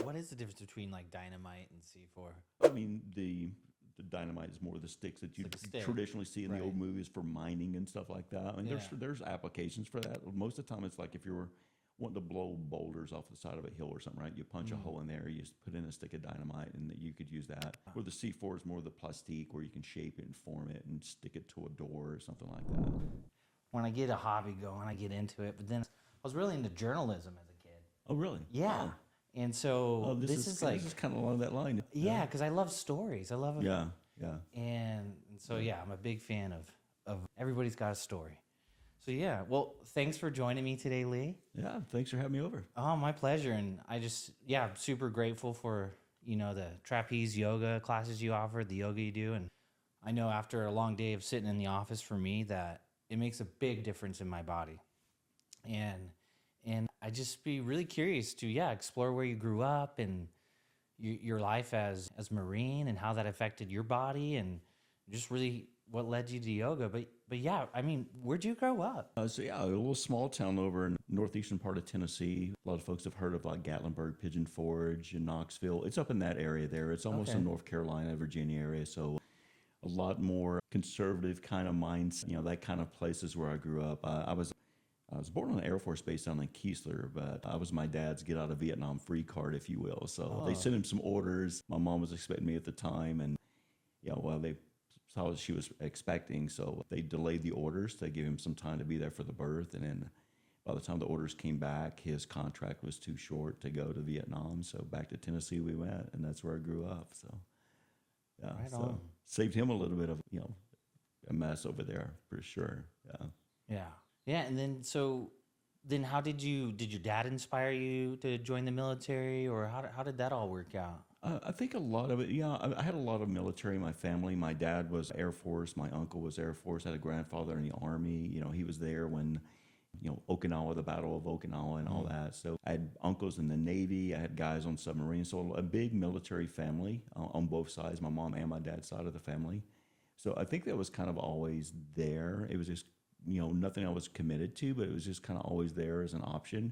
What is the difference between like dynamite and C4? I mean, the dynamite is more the sticks that you like a stick, traditionally see in the right? old movies for mining and stuff like that. I mean, Yeah. there's applications for that. Most of the time, it's like if you're wanting to blow boulders off the side of a hill or something, right? You punch a hole in there, you just put in a stick of dynamite, and you could use that. Where the C4 is more the plastique, where you can shape it and form it and stick it to a door or something like that. When I get a hobby going, I get into it. But then I was really into journalism as a kid. Oh, really? Yeah. And so Oh, this is like, this is kind of along that line. yeah, because I love stories. I love, Yeah, yeah. and so yeah, I'm a big fan of everybody's got a story. So yeah, well, thanks for joining me today, Lee. Yeah, thanks for having me over. Oh, my pleasure. And I just, yeah, I'm super grateful for, the trapeze yoga classes you offer, the yoga you do. And I know after a long day of sitting in the office for me that it makes a big difference in my body. And I just be really curious to, yeah, explore where you grew up and your life as Marine and how that affected your body and just really what led you to yoga. But yeah, I mean, where'd you grow up? So yeah, a little small town over in northeastern part of Tennessee. A lot of folks have heard of like Gatlinburg, Pigeon Forge, and Knoxville. It's up in that area there. It's almost Okay. in North Carolina, Virginia area. So a lot more conservative kind of mindset. That kind of places where I grew up. I was born on an Air Force base down in Keesler, but I was my dad's get out of Vietnam free card, if you will. So they sent him some orders. My mom was expecting me at the time, and well, they saw what she was expecting, so they delayed the orders to give him some time to be there for the birth. And then by the time the orders came back, his contract was too short to go to Vietnam. So back to Tennessee we went, and that's where I grew up. So yeah, Right so on. saved him a little bit of a mess over there for sure. Yeah. Yeah. Yeah. And then how did your dad inspire you to join the military, or how did that all work out? I think a lot of it, I had a lot of military in my family. My dad was Air Force. My uncle was Air Force. I had a grandfather in the Army. He was there when, Okinawa, the Battle of Okinawa and all that. So I had uncles in the Navy. I had guys on submarines. So a big military family on both sides, my mom and my dad's side of the family. So I think that was kind of always there. It was just, nothing I was committed to, but it was just kind of always there as an option.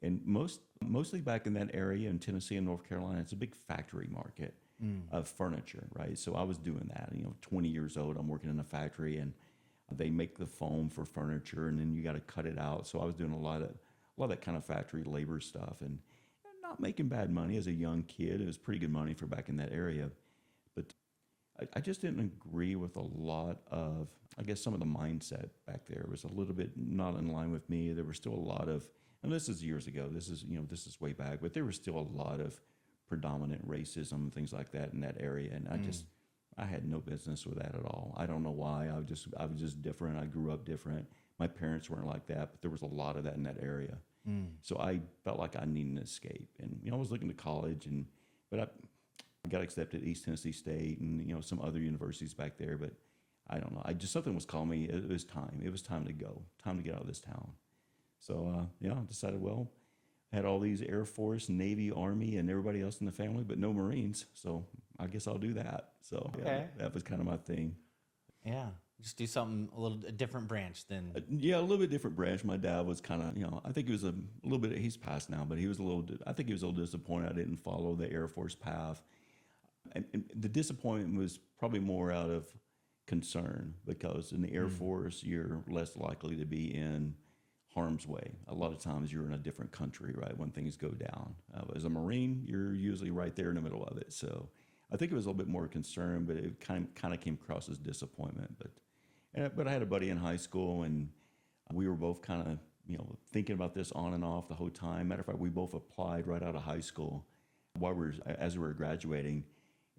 And mostly back in that area in Tennessee and North Carolina, it's a big factory market of furniture, right? So I was doing that. 20 years old, I'm working in a factory, and they make the foam for furniture, and then you got to cut it out. So I was doing a lot of that kind of factory labor stuff, and not making bad money as a young kid. It was pretty good money for back in that area, but I just didn't agree with a lot of, I guess, some of the mindset back there was a little bit not in line with me. There were still a lot of, and this is years ago. This is way back, but there was still a lot of predominant racism and things like that in that area, and I had no business with that at all. I don't know why. I was just different. I grew up different. My parents weren't like that, but there was a lot of that in that area. So I felt like I needed an escape, and I was looking to college, but I got accepted at East Tennessee State and some other universities back there, but I don't know. Something was calling me. It was time. It was time to go. Time to get out of this town. So, I decided, well, I had all these Air Force, Navy, Army, and everybody else in the family, but no Marines. So I guess I'll do that. So Okay. that was kind of my thing. Yeah. Just do something a different branch than. Yeah, a little bit different branch. My dad was kind of, I think he was a little bit, he's passed now, but I think he was a little disappointed I didn't follow the Air Force path. And the disappointment was probably more out of concern, because in the Air Force, you're less likely to be in harm's way. A lot of times you're in a different country, right, when things go down. As a Marine, you're usually right there in the middle of it. So I think it was a little bit more concern, but it kind of came across as disappointment. But I had a buddy in high school, and we were both kind of, thinking about this on and off the whole time. Matter of fact, we both applied right out of high school as we were graduating.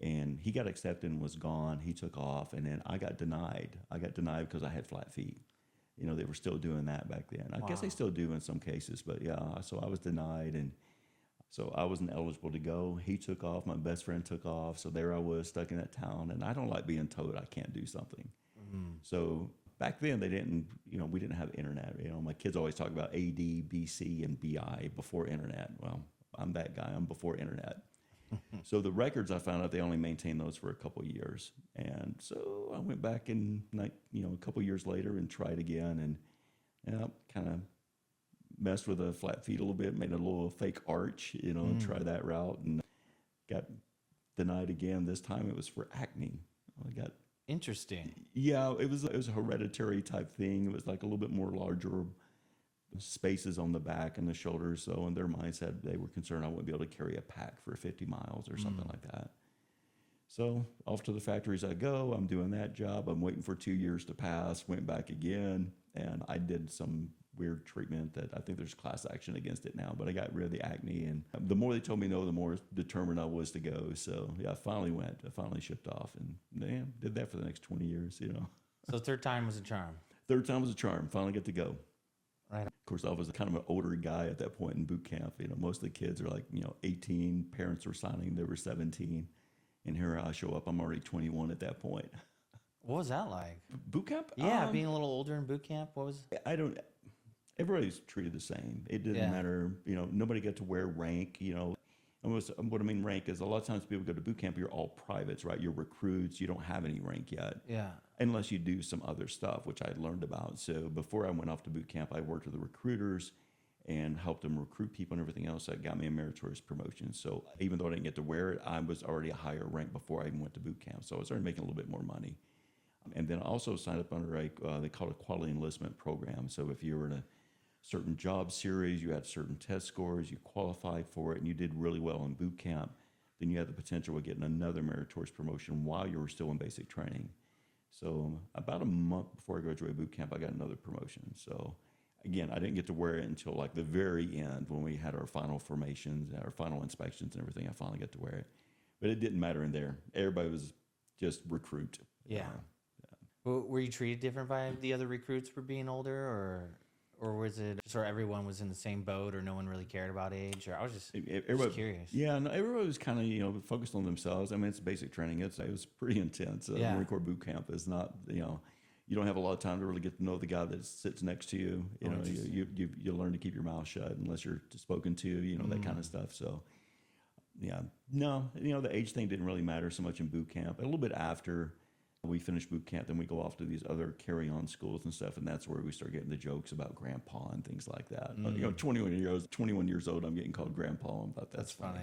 And he got accepted and was gone. He took off, and then I got denied. I got denied because I had flat feet. They were still doing that back then. I guess they still do in some cases, but yeah. So I was denied, and so I wasn't eligible to go. He took off. My best friend took off. So there I was stuck in that town, and I don't like being told I can't do something. So back then they didn't, we didn't have internet. My kids always talk about AD, BC, and BI before internet. Well, I'm that guy. I'm before internet. So the records, I found out they only maintained those for a couple of years. And so I went back a couple of years later and tried again, and kind of messed with a flat feet a little bit, made a little fake arch, and tried that route, and got denied again. This time it was for acne. I got Interesting. Yeah, it was a hereditary type thing. It was like a little bit more larger spaces on the back and the shoulders. So in their mindset, they were concerned I wouldn't be able to carry a pack for 50 miles or something like that. So off to the factories I go. I'm doing that job. I'm waiting for 2 years to pass. Went back again, and I did some weird treatment that I think there's class action against it now. But I got rid of the acne, and the more they told me no, the more determined I was to go. So yeah, I finally went. I finally shipped off, and did that for the next 20 years. So third time was a charm. Third time was a charm. Finally get to go. Right. Of course, I was kind of an older guy at that point in boot camp. Most of the kids are like 18. Parents were signing; they were 17. And here I show up. I'm already 21 at that point. What was that like? Boot camp? Yeah, being a little older in boot camp. What was? Everybody's treated the same. It didn't matter. Nobody got to wear rank. And what I mean rank is a lot of times people go to boot camp. You're all privates, right? You're recruits. You don't have any rank yet. Yeah. Unless you do some other stuff, which I learned about. So before I went off to boot camp, I worked with the recruiters and helped them recruit people and everything else. That got me a meritorious promotion. So even though I didn't get to wear it, I was already a higher rank before I even went to boot camp. So I started making a little bit more money. And then I also signed up under they call it a quality enlistment program. So if you were in a certain job series, you had certain test scores, you qualified for it, and you did really well in boot camp, then you had the potential of getting another meritorious promotion while you were still in basic training. So about a month before I graduated boot camp, I got another promotion. So again, I didn't get to wear it until like the very end when we had our final formations, our final inspections and everything. I finally got to wear it. But it didn't matter in there. Everybody was just recruit. Yeah. Were you treated different by the other recruits for being older, or was it sort of everyone was in the same boat, or no one really cared about age? Or I was just curious. Yeah, no, everybody was kind of focused on themselves. I mean, it's basic training. It was pretty intense. Marine Corps boot camp is not you don't have a lot of time to really get to know the guy that sits next to you. You learn to keep your mouth shut unless you're spoken to. That kind of stuff. So yeah, no, the age thing didn't really matter so much in boot camp. A little bit after we finished boot camp, then we go off to these other carry-on schools and stuff, and that's where we start getting the jokes about grandpa and things like that. 21 years old, I'm getting called grandpa. And that's funny.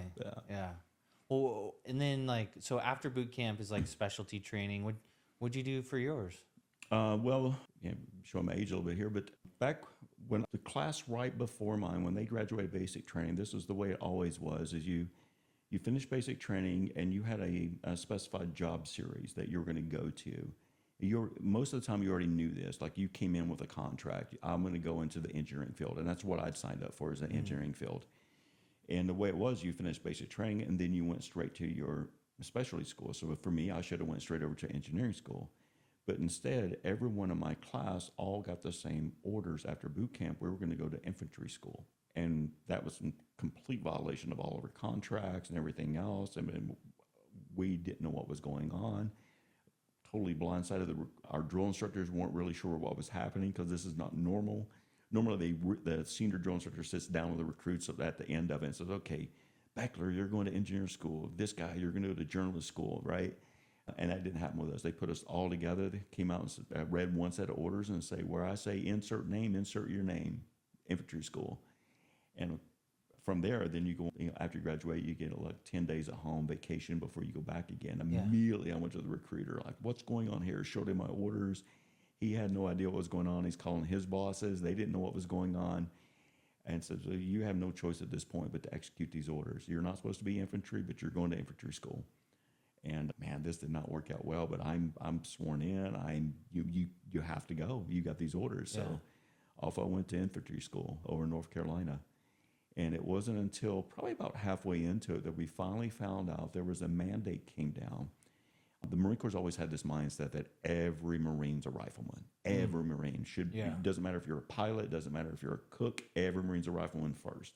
Yeah. Well, and then so after boot camp is like specialty training. What'd you do for yours? Show my age a little bit here, but back when the class right before mine, when they graduated basic training, this was the way it always was, is you finished basic training and you had a specified job series that you were going to go to. Most of the time you already knew this, like you came in with a contract. I'm going to go into the engineering field, and that's what I'd signed up for, is the engineering field. And the way it was, you finished basic training and then you went straight to your specialty school. So for me, I should have went straight over to engineering school. But instead, everyone in my class all got the same orders after boot camp. We were going to go to infantry school. And that was in complete violation of all of our contracts and everything else. I mean, we didn't know what was going on. Totally blindsided. Our drill instructors weren't really sure what was happening because this is not normal. Normally, the senior drill instructor sits down with the recruits at the end of it and says, okay, Beckler, you're going to engineer school. This guy, you're going to go to journalist school, right? And that didn't happen with us. They put us all together. They came out and read one set of orders and say, where I say insert name, insert your name, infantry school. And from there, then you go, after you graduate, you get like 10 days at home vacation before you go back again. Immediately, I went to the recruiter, like, what's going on here? Showed him my orders. He had no idea what was going on. He's calling his bosses. They didn't know what was going on. And so you have no choice at this point but to execute these orders. You're not supposed to be infantry, but you're going to infantry school. And man, this did not work out well, but I'm sworn in. You have to go. You got these orders. So off I went to infantry school over in North Carolina. And it wasn't until probably about halfway into it that we finally found out there was a mandate came down. The Marine Corps always had this mindset that every Marine's a rifleman. Every Marine should be. Doesn't matter if you're a pilot, doesn't matter if you're a cook, every Marine's a rifleman first.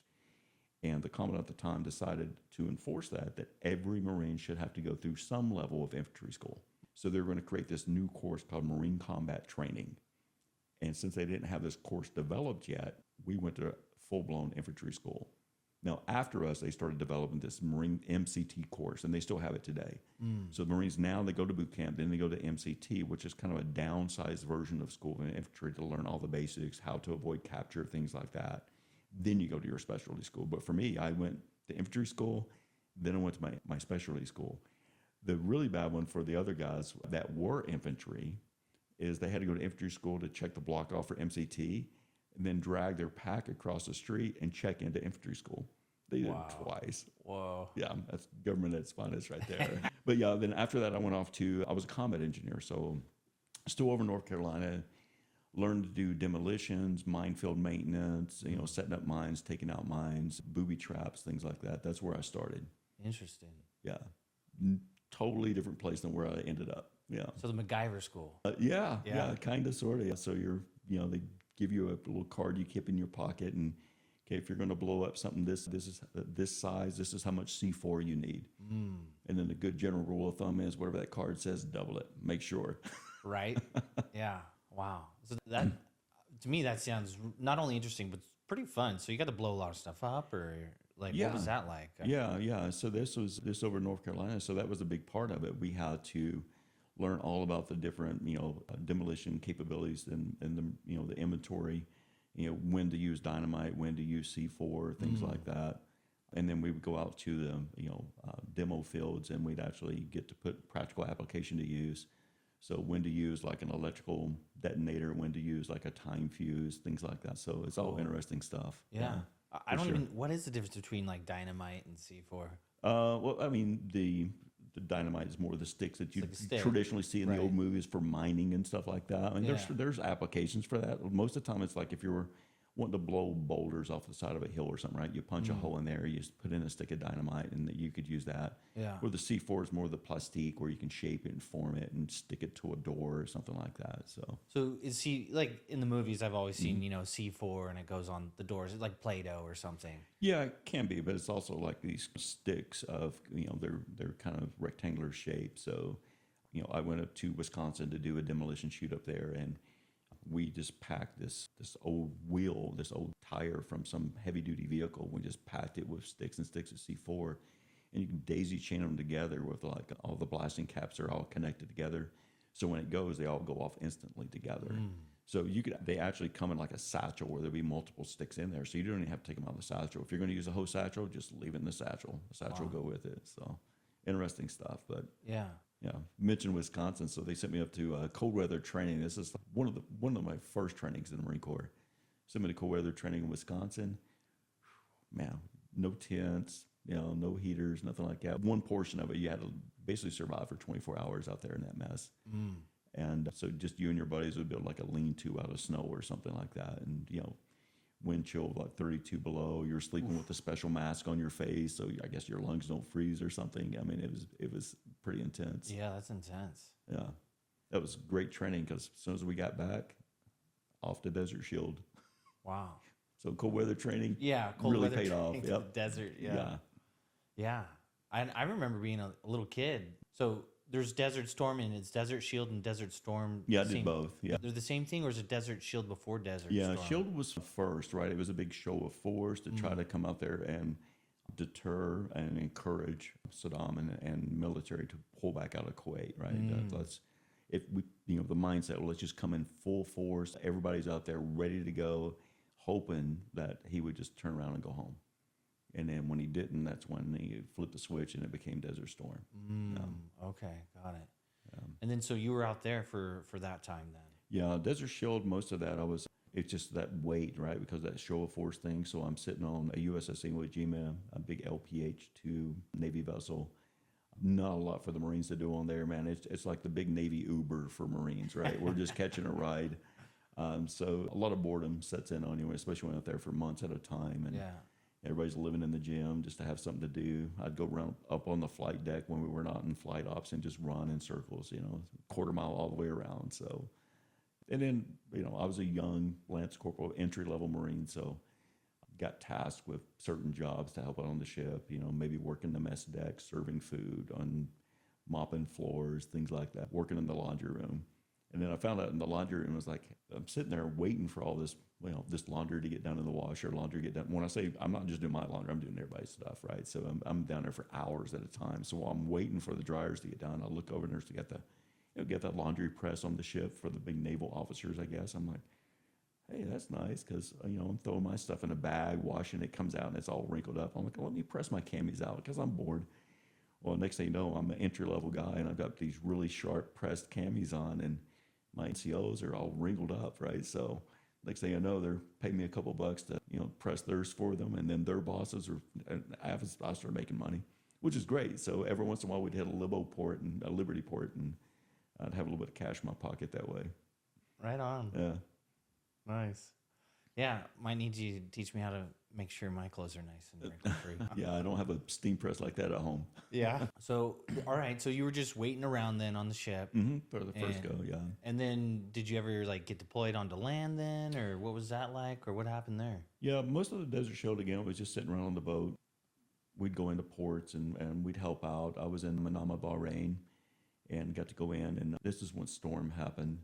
And the commandant at the time decided to enforce that every Marine should have to go through some level of infantry school. So they're going to create this new course called Marine Combat Training. And since they didn't have this course developed yet, we went to full-blown infantry school. Now, after us, they started developing this Marine MCT course, and they still have it today. So the Marines now, they go to boot camp, then they go to MCT, which is kind of a downsized version of school of infantry to learn all the basics, how to avoid capture, things like that. then you go to your specialty school. But for me, I went to infantry school, then I went to my specialty school. The really bad one for the other guys that were infantry is they had to go to infantry school to check the block off for MCT and then drag their pack across the street and check into infantry school. They did it twice. Whoa. Yeah, that's government at its finest right there. But yeah, then after that, I was a combat engineer. So still over North Carolina, learned to do demolitions, minefield maintenance, setting up mines, taking out mines, booby traps, things like that. That's where I started. Interesting. Yeah. Totally different place than where I ended up. Yeah. So the MacGyver school. Yeah, kind of, sort of. So they give you a little card you keep in your pocket, and okay, if you're going to blow up something this size, this is how much C4 you need. And then the good general rule of thumb is whatever that card says, double it. Make sure. Right. Yeah. Wow. So that, to me, that sounds not only interesting, but pretty fun. So you got to blow a lot of stuff up, or like, what was that like? Yeah. So this over North Carolina. So that was a big part of it. We had to learn all about the different, demolition capabilities and the inventory, when to use dynamite, when to use C4, things like that. And then we would go out to the, demo fields, and we'd actually get to put practical application to use. So when to use like an electrical detonator, when to use like a time fuse, things like that. So it's all interesting stuff. Yeah. I don't even, what is the difference between like dynamite and C4? Well, I mean, the dynamite is more the sticks that you traditionally see in the old movies for mining and stuff like that. I mean, there's applications for that. Most of the time, it's like if you were wanting to blow boulders off the side of a hill or something, right? You punch a hole in there, you just put in a stick of dynamite, and you could use that. Yeah. Where the C4 is more the plastique, where you can shape it and form it and stick it to a door or something like that. So is he, like in the movies I've always seen, C4 and it goes on the doors, it's like Play-Doh or something. Yeah, it can be, but it's also like these sticks of, they're kind of rectangular shape. So, I went up to Wisconsin to do a demolition shoot up there, and we just packed this old wheel, this old tire from some heavy duty vehicle. We just packed it with sticks and sticks of C4, and you can daisy chain them together with like all the blasting caps are all connected together. So when it goes, they all go off instantly together. So they actually come in like a satchel where there'll be multiple sticks in there. So you don't even have to take them out of the satchel. If you're going to use a whole satchel, just leave it in the satchel. The satchel will go with it. So interesting stuff. But yeah, mentioned Wisconsin. So they sent me up to cold weather training. This is one of my first trainings in the Marine Corps. Sent me to cold weather training in Wisconsin. Man, no tents, no heaters, nothing like that. One portion of it, you had to basically survive for 24 hours out there in that mess. And so just you and your buddies would build like a lean-to out of snow or something like that. And, wind chill like 32 below. You're sleeping with a special mask on your face, so I guess your lungs don't freeze or something. I mean, it was pretty intense. Yeah, that's intense. Yeah. That was great training because as soon as we got back, off to Desert Shield. Wow. So cold weather training cold really weather paid off. To the desert. Yeah. I remember being a little kid. So there's Desert Storm, and it's Desert Shield and Desert Storm. Yeah, I did both. Yeah. They're the same thing, or is it Desert Shield before Desert Storm? Yeah, Shield was first, right? It was a big show of force to try to come out there and deter and encourage Saddam and military to pull back out of Kuwait, right? The mindset, well, let's just come in full force. Everybody's out there ready to go, hoping that he would just turn around and go home. And then when he didn't, that's when he flipped the switch and it became Desert Storm. Okay, got it. And then so you were out there for that time then? Yeah, Desert Shield, most of that it's just that weight, right? Because that show of force thing. So I'm sitting on a USS Iwo Jima, a big LPH-2 Navy vessel. Not a lot for the Marines to do on there, man. It's like the big Navy Uber for Marines, right? We're just catching a ride. So a lot of boredom sets in on you, especially when out there for months at a time. And everybody's living in the gym just to have something to do. I'd go run up on the flight deck when we were not in flight ops and just run in circles, quarter mile all the way around. So, and then, I was a young Lance Corporal, entry-level Marine, so got tasked with certain jobs to help out on the ship, maybe working the mess deck, serving food, on mopping floors, things like that, working in the laundry room. And then I found out in the laundry room, was like, I'm sitting there waiting for all this, this laundry to get done in the washer, laundry to get done. When I say I'm not just doing my laundry, I'm doing everybody's stuff, right? So I'm down there for hours at a time. So while I'm waiting for the dryers to get done, I look over and there's to get that laundry press on the ship for the big naval officers, I guess. I'm like, hey, that's nice because, I'm throwing my stuff in a bag, washing it, comes out and it's all wrinkled up. I'm like, let me press my camis out because I'm bored. Well, next thing you know, I'm an entry level guy and I've got these really sharp pressed camis on and my NCOs are all wrinkled up, right? So next thing I know, they're paying me a couple bucks to, press theirs for them. And then their bosses are, and I started making money, which is great. So every once in a while we'd hit a Libo port and a Liberty port and I'd have a little bit of cash in my pocket that way. Right on. Yeah. Nice. Yeah, might need you to teach me how to make sure my clothes are nice and wrinkle free. Yeah, I don't have a steam press like that at home. Yeah. So, all right. So you were just waiting around then on the ship. For the first go, yeah. And then did you ever like get deployed onto land then, or what was that like, or what happened there? Yeah, most of the Desert Shield, again, was just sitting around on the boat. We'd go into ports and we'd help out. I was in Manama, Bahrain, and got to go in. And this is when Storm happened.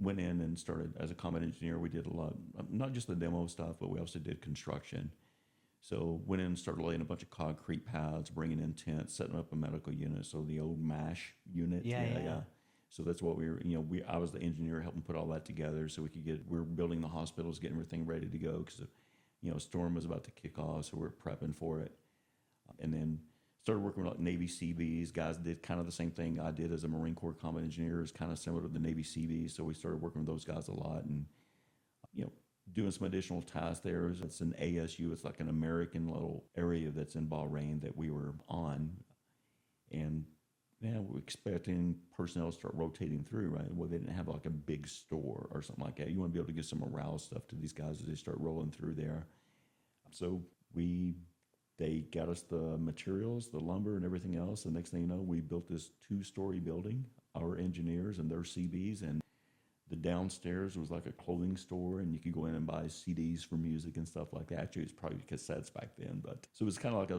Went in and started as a combat engineer. We did a lot, not just the demo stuff, but we also did construction. So went in and started laying a bunch of concrete pads, bringing in tents, setting up a medical unit. So the old MASH unit. Yeah. So that's what we were, I was the engineer helping put all that together so we were building the hospitals, getting everything ready to go because, Storm was about to kick off. So we're prepping for it. And then started working with like Navy Seabees. Guys did kind of the same thing I did as a Marine Corps combat engineer. Is kind of similar to the Navy Seabees. So we started working with those guys a lot and, doing some additional tasks there. It's an ASU. It's like an American little area that's in Bahrain that we were on. And we're expecting personnel to start rotating through, right? Well, they didn't have like a big store or something like that. You want to be able to give some morale stuff to these guys as they start rolling through there. So they got us the materials, the lumber and everything else. The next thing you know, we built this 2-story building, our engineers and their CBs. And the downstairs was like a clothing store and you could go in and buy CDs for music and stuff like that. Actually, it was probably cassettes back then. But so it was kind of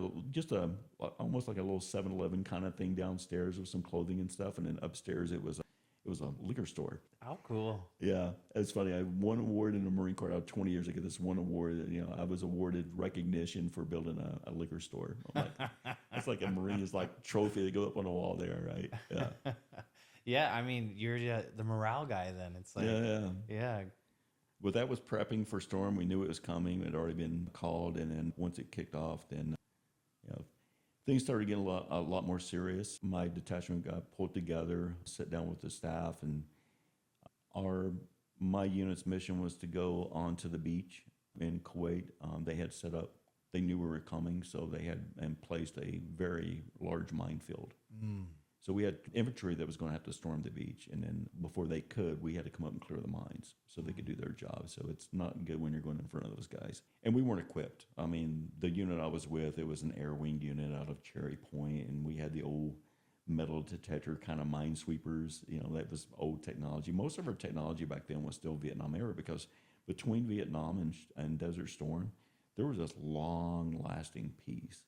like almost like a little 7-Eleven kind of thing downstairs with some clothing and stuff. And then upstairs, it was a liquor store. How cool. Yeah, it's funny. I won an award in the Marine Corps 20 years ago. This one award, I was awarded recognition for building a liquor store. I'm like, it's like a Marine's like trophy that goes up on the wall there, right? Yeah. Yeah, I mean, you're the morale guy then. It's like, yeah. But that was prepping for Storm. We knew it was coming. It had already been called, and then once it kicked off, then things started getting a lot more serious. My detachment got pulled together, sat down with the staff, and my unit's mission was to go onto the beach in Kuwait. They had set up, they knew we were coming, so they had placed a very large minefield. So we had infantry that was going to have to storm the beach, and then before they could, we had to come up and clear the mines so they could do their job. So it's not good when you're going in front of those guys. And we weren't equipped. I mean, the unit I was with, it was an air wing unit out of Cherry Point, and we had the old metal detector kind of minesweepers. That was old technology. Most of our technology back then was still Vietnam era because between Vietnam and Desert Storm, there was this long-lasting peace.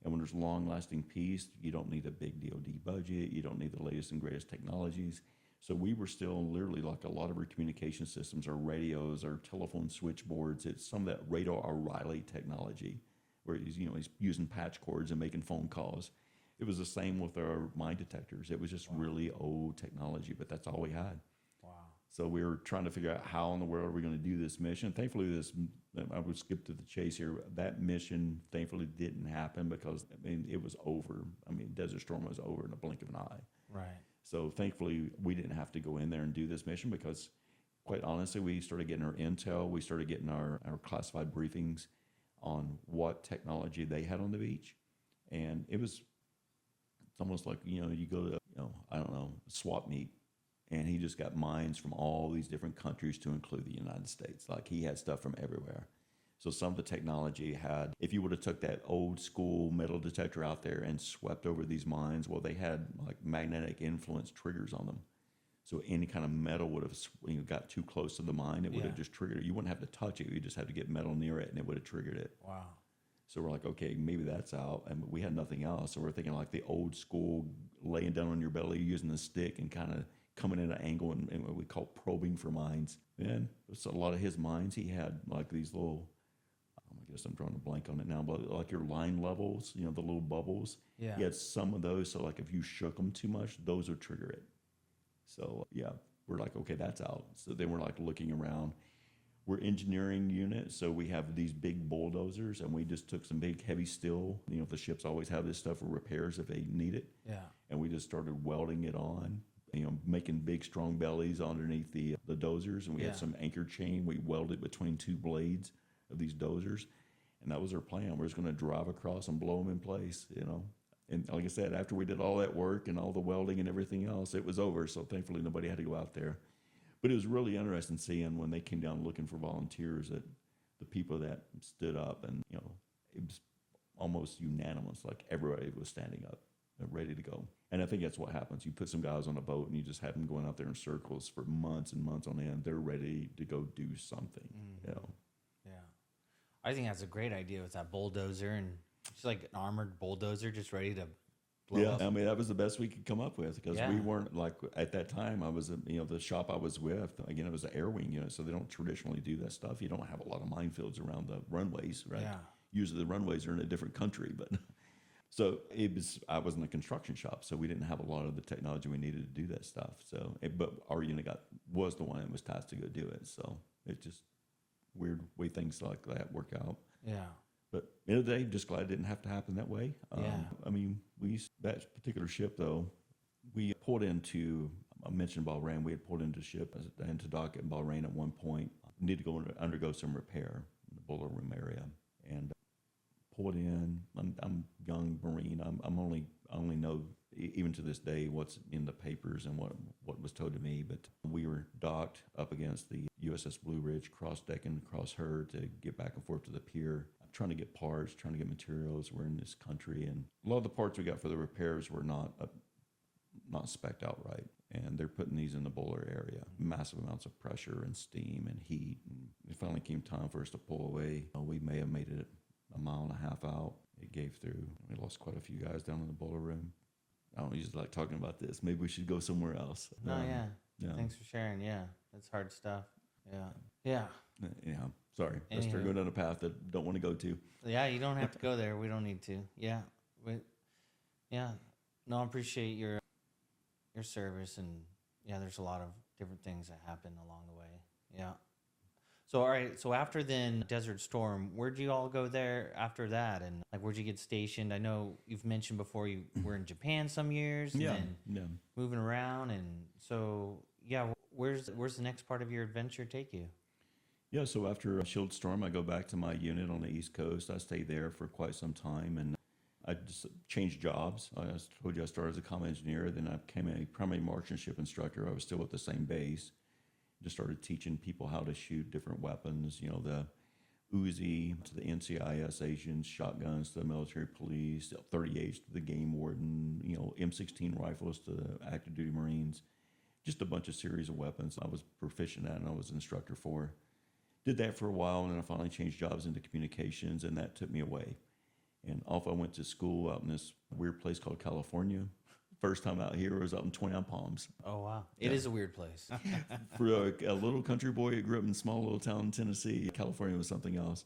And when there's long-lasting peace, you don't need a big DoD budget. You don't need the latest and greatest technologies. So we were still literally like a lot of our communication systems, our radios, our telephone switchboards. It's some of that radar O'Reilly technology where he's using patch cords and making phone calls. It was the same with our mine detectors. It was just really old technology, but that's all we had. Wow. So we were trying to figure out how in the world are we going to do this mission. Thankfully, I would skip to the chase here. That mission thankfully didn't happen because, it was over. Desert Storm was over in a blink of an eye. Right. So thankfully, we didn't have to go in there and do this mission because, quite honestly, we started getting our intel. We started getting our classified briefings on what technology they had on the beach. And it's almost like, you go to, I don't know, swap meet. And he just got mines from all these different countries to include the United States. Like he had stuff from everywhere. So some of the technology if you would have took that old school metal detector out there and swept over these mines, well, they had like magnetic influence triggers on them. So any kind of metal would have got too close to the mine, it would have just triggered it. You wouldn't have to touch it. You just have to get metal near it and it would have triggered it. Wow. So we're like, okay, maybe that's out. And we had nothing else. So we're thinking like the old school laying down on your belly, using the stick and kind of coming in at an angle and what we call probing for mines. And so a lot of his mines, he had like these little, I guess I'm drawing a blank on it now, but like your line levels, the little bubbles. Yeah. He had some of those. So like if you shook them too much, those would trigger it. So we're like, okay, that's out. So then we're like looking around. we're engineering unit, so we have these big bulldozers, and we just took some big heavy steel. The ships always have this stuff for repairs if they need it. Yeah. And we just started welding it on, making big strong bellies underneath the dozers, and we had some anchor chain. We welded between two blades of these dozers, and that was our plan. We're just going to drive across and blow them in place. And like I said, after we did all that work and all the welding and everything else, it was over. So thankfully, nobody had to go out there. But it was really interesting seeing when they came down looking for volunteers that the people that stood up, and it was almost unanimous. Like everybody was standing up and ready to go. And I think that's what happens. You put some guys on a boat and you just have them going out there in circles for months and months on end. They're ready to go do something. Yeah. I think that's a great idea with that bulldozer, and it's like an armored bulldozer just ready to blow up. I mean, that was the best we could come up with, because we weren't like, at that time, I was, the shop I was with, again, it was an air wing unit, so they don't traditionally do that stuff. You don't have a lot of minefields around the runways, right? Yeah. Usually the runways are in a different country, but so I was in a construction shop, so we didn't have a lot of the technology we needed to do that stuff. So, but our unit was the one that was tasked to go do it. So it's just weird way things like that work out. Yeah. But at the end of the day, just glad it didn't have to happen that way. I mean, that particular ship, though, we pulled into, I mentioned Bahrain, we had pulled into ship, into dock at Bahrain at one point. We need to go undergo some repair in the boiler room area. And pulled in. I'm young Marine. I only know, even to this day, what's in the papers and what was told to me. But we were docked up against the USS Blue Ridge, cross-decking across her to get back and forth to the pier, trying to get parts, trying to get materials. We're in this country, and a lot of the parts we got for the repairs were not spec'd out right. And they're putting these in the boiler area, massive amounts of pressure and steam and heat. And it finally came time for us to pull away. We may have made it a mile and a half out. It gave through. We lost quite a few guys down in the boiler room. I don't usually like talking about this. Maybe we should go somewhere else. No, Thanks for sharing. Yeah, that's hard stuff. Yeah. Sorry. Let's start going down a path that I don't want to go to. Yeah, you don't have to go there. We don't need to. Yeah. No, I appreciate your service, and there's a lot of different things that happen along the way. Yeah. So, all right. So after then Desert Storm, where'd you all go there after that? And like, where'd you get stationed? I know you've mentioned before you were in Japan some years, and then moving around. And so, where's the next part of your adventure take you? Yeah. So after Shield Storm, I go back to my unit on the East Coast. I stayed there for quite some time, and I just changed jobs. I told you I started as a comm engineer. Then I became a primary marksmanship instructor. I was still at the same base. Just started teaching people how to shoot different weapons, the Uzi to the NCIS agents, shotguns to the military police, 38s to the game warden, M16 rifles to the active duty Marines, just a bunch of series of weapons I was proficient at and I was an instructor for. Did that for a while, and then I finally changed jobs into communications, and that took me away. And off I went to school out in this weird place called California. First time out here was out in Twin Palms. Oh, wow. It is a weird place. For a little country boy who grew up in a small little town in Tennessee, California was something else.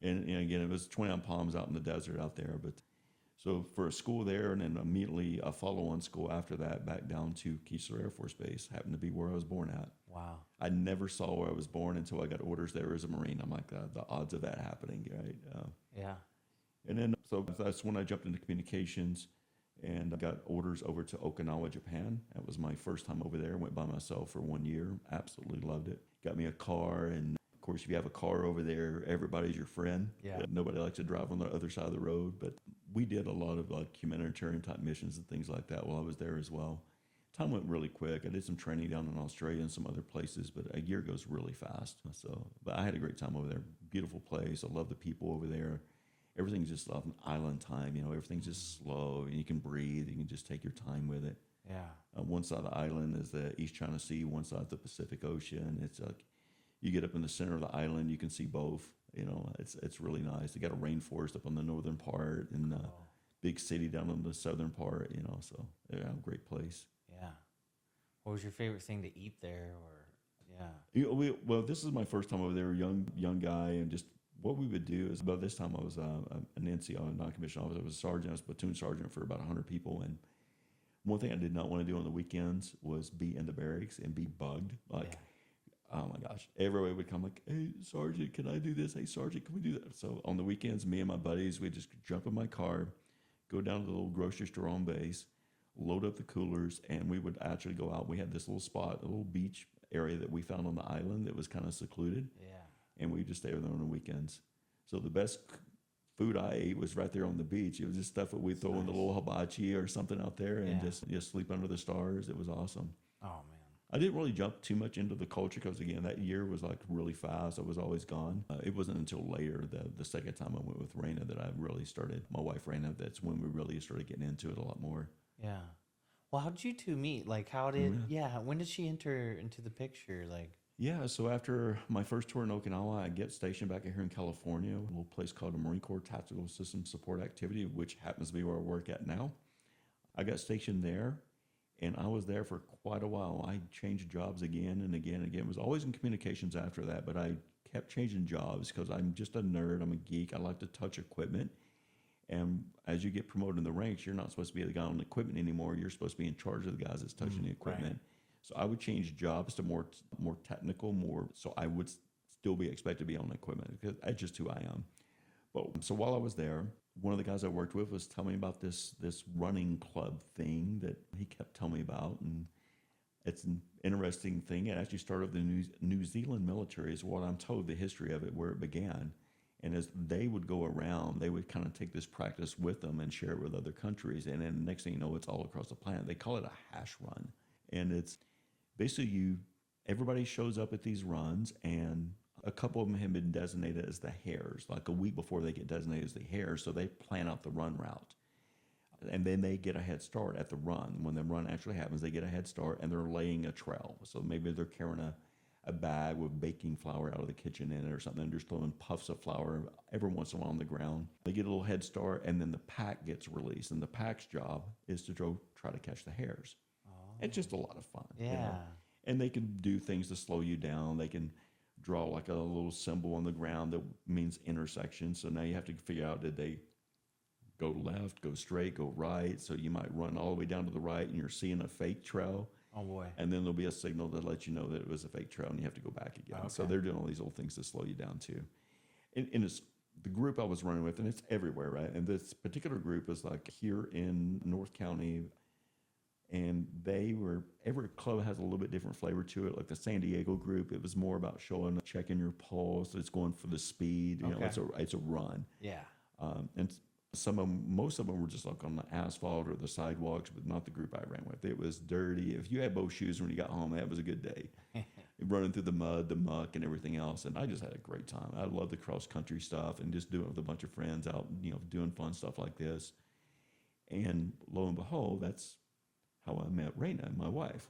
And again, it was Twin Palms out in the desert out there. But so for a school there, and then immediately a follow-on school after that, back down to Keesler Air Force Base, happened to be where I was born at. Wow. I never saw where I was born until I got orders there as a Marine. I'm like, the odds of that happening, right? Yeah. And then, so that's when I jumped into communications. And I got orders over to Okinawa, Japan. That was my first time over there. Went by myself for 1 year. Absolutely loved it. Got me a car. And of course, if you have a car over there, everybody's your friend. Yeah. Nobody likes to drive on the other side of the road. But we did a lot of like humanitarian type missions and things like that while I was there as well. Time went really quick. I did some training down in Australia and some other places, but a year goes really fast. But I had a great time over there. Beautiful place. I love the people over there. Everything's just an island time, everything's just slow, and you can breathe, you can just take your time with it. Yeah. One side of the island is the East China Sea, one side the Pacific Ocean. It's like, you get up in the center of the island, you can see both, it's really nice. They got a rainforest up on the northern part, and a big city down on the southern part, so great place. Yeah. What was your favorite thing to eat there, or, Well, this is my first time over there, young guy, and just, what we would do is, by this time I was an NCO, a non-commissioned officer. I was a sergeant. I was a platoon sergeant for about 100 people. And one thing I did not want to do on the weekends was be in the barracks and be bugged. Oh my gosh. Everybody would come like, hey, Sergeant, can I do this? Hey, Sergeant, can we do that? So on the weekends, me and my buddies, we'd just jump in my car, go down to the little grocery store on base, load up the coolers, and we would actually go out. We had this little spot, a little beach area that we found on the island that was kind of secluded. Yeah. And we just stay there on the weekends. So the best food I ate was right there on the beach. It was just stuff that we throw in the little hibachi or something out there and just sleep under the stars. It was awesome. Oh, man. I didn't really jump too much into the culture because, again, that year was like really fast. I was always gone. It wasn't until later, the second time I went with Raina, that I really started, my wife Raina, that's when we really started getting into it a lot more. Yeah. Well, how did you two meet? Like, how did, when did she enter into the picture? Like, yeah, so after my first tour in Okinawa, I get stationed back here in California, a little place called the Marine Corps Tactical System Support Activity, which happens to be where I work at now. I got stationed there, and I was there for quite a while. I changed jobs again and again and again. It was always in communications after that, but I kept changing jobs because I'm just a nerd. I'm a geek. I like to touch equipment. And as you get promoted in the ranks, you're not supposed to be the guy on the equipment anymore. You're supposed to be in charge of the guys that's touching the equipment. Right. So I would change jobs to more technical, so I would still be expected to be on the equipment because that's just who I am. But so while I was there, one of the guys I worked with was telling me about this running club thing that he kept telling me about, and it's an interesting thing. It actually started with the New Zealand military, is what I'm told, the history of it, where it began. And as they would go around, they would kind of take this practice with them and share it with other countries. And then the next thing you know, it's all across the planet. They call it a hash run. And it's basically everybody shows up at these runs, and a couple of them have been designated as the hares, like a week before they get designated as the hares. So they plan out the run route. And then they get a head start at the run. When the run actually happens, they get a head start, and they're laying a trail. So maybe they're carrying a bag with baking flour out of the kitchen in it or something, and just throwing puffs of flour every once in a while on the ground. They get a little head start, and then the pack gets released, and the pack's job is to try to catch the hares. Oh. It's just a lot of fun. Yeah. You know? And they can do things to slow you down. They can draw like a little symbol on the ground that means intersection. So now you have to figure out, did they go left, go straight, go right? So you might run all the way down to the right, and you're seeing a fake trail. Oh, boy. And then there'll be a signal that lets you know that it was a fake trail, and you have to go back again. Okay. So they're doing all these little things to slow you down, too. And it's the group I was running with, and it's everywhere, right? And this particular group is like here in North County, and every club has a little bit different flavor to it. Like the San Diego group, it was more about checking your pulse. It's going for the speed. You know, it's a run. Yeah. And most of them were just like on the asphalt or the sidewalks, but not the group I ran with. It was dirty. If you had both shoes when you got home, that was a good day. Running through the mud, the muck, and everything else. And I just had a great time. I love the cross country stuff and just doing it with a bunch of friends out, doing fun stuff like this. And lo and behold, that's how I met Raina, my wife.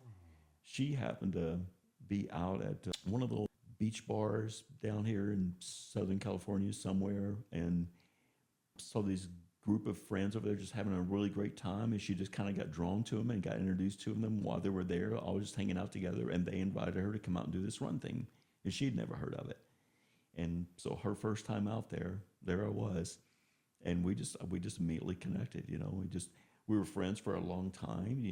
She happened to be out at one of the beach bars down here in Southern California somewhere, and saw these group of friends over there just having a really great time, and she just kind of got drawn to them and got introduced to them while they were there, all just hanging out together, and they invited her to come out and do this run thing, and she'd never heard of it. And so her first time out there I was, and we just immediately connected. We were friends for a long time,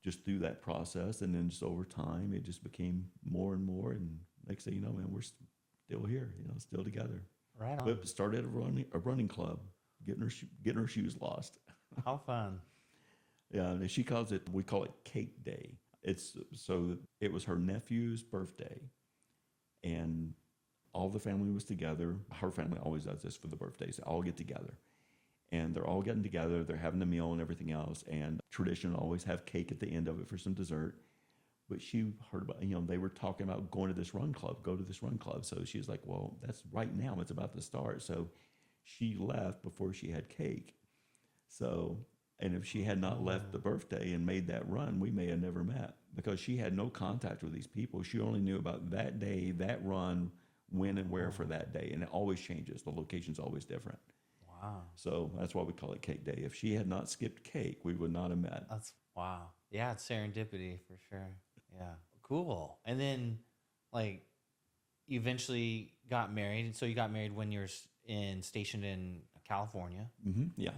just through that process, and then just over time it just became more and more, and next thing you know, man, we're still here, still together. Right on. But started a running club, getting her shoes lost. How fun. Yeah, and she calls it, we call it Cake Day. It was her nephew's birthday, and all the family was together. Her family always does this for the birthdays. They all get together, and they're all getting together. They're having a meal and everything else, and tradition always have cake at the end of it for some dessert. But she heard about, they were talking about going to this run club, go to this run club. So she was like, well, that's right now. It's about to start. So she left before she had cake. So, and if she had not left the birthday and made that run, we may have never met, because she had no contact with these people. She only knew about that day, that run, when and where for that day. And it always changes. The location's always different. Wow. So that's why we call it Cake Day. If she had not skipped cake, we would not have met. Wow. Yeah, it's serendipity for sure. Yeah. Cool. And then, like, you eventually got married. So you got married when you were stationed in California. Mm-hmm. Yeah.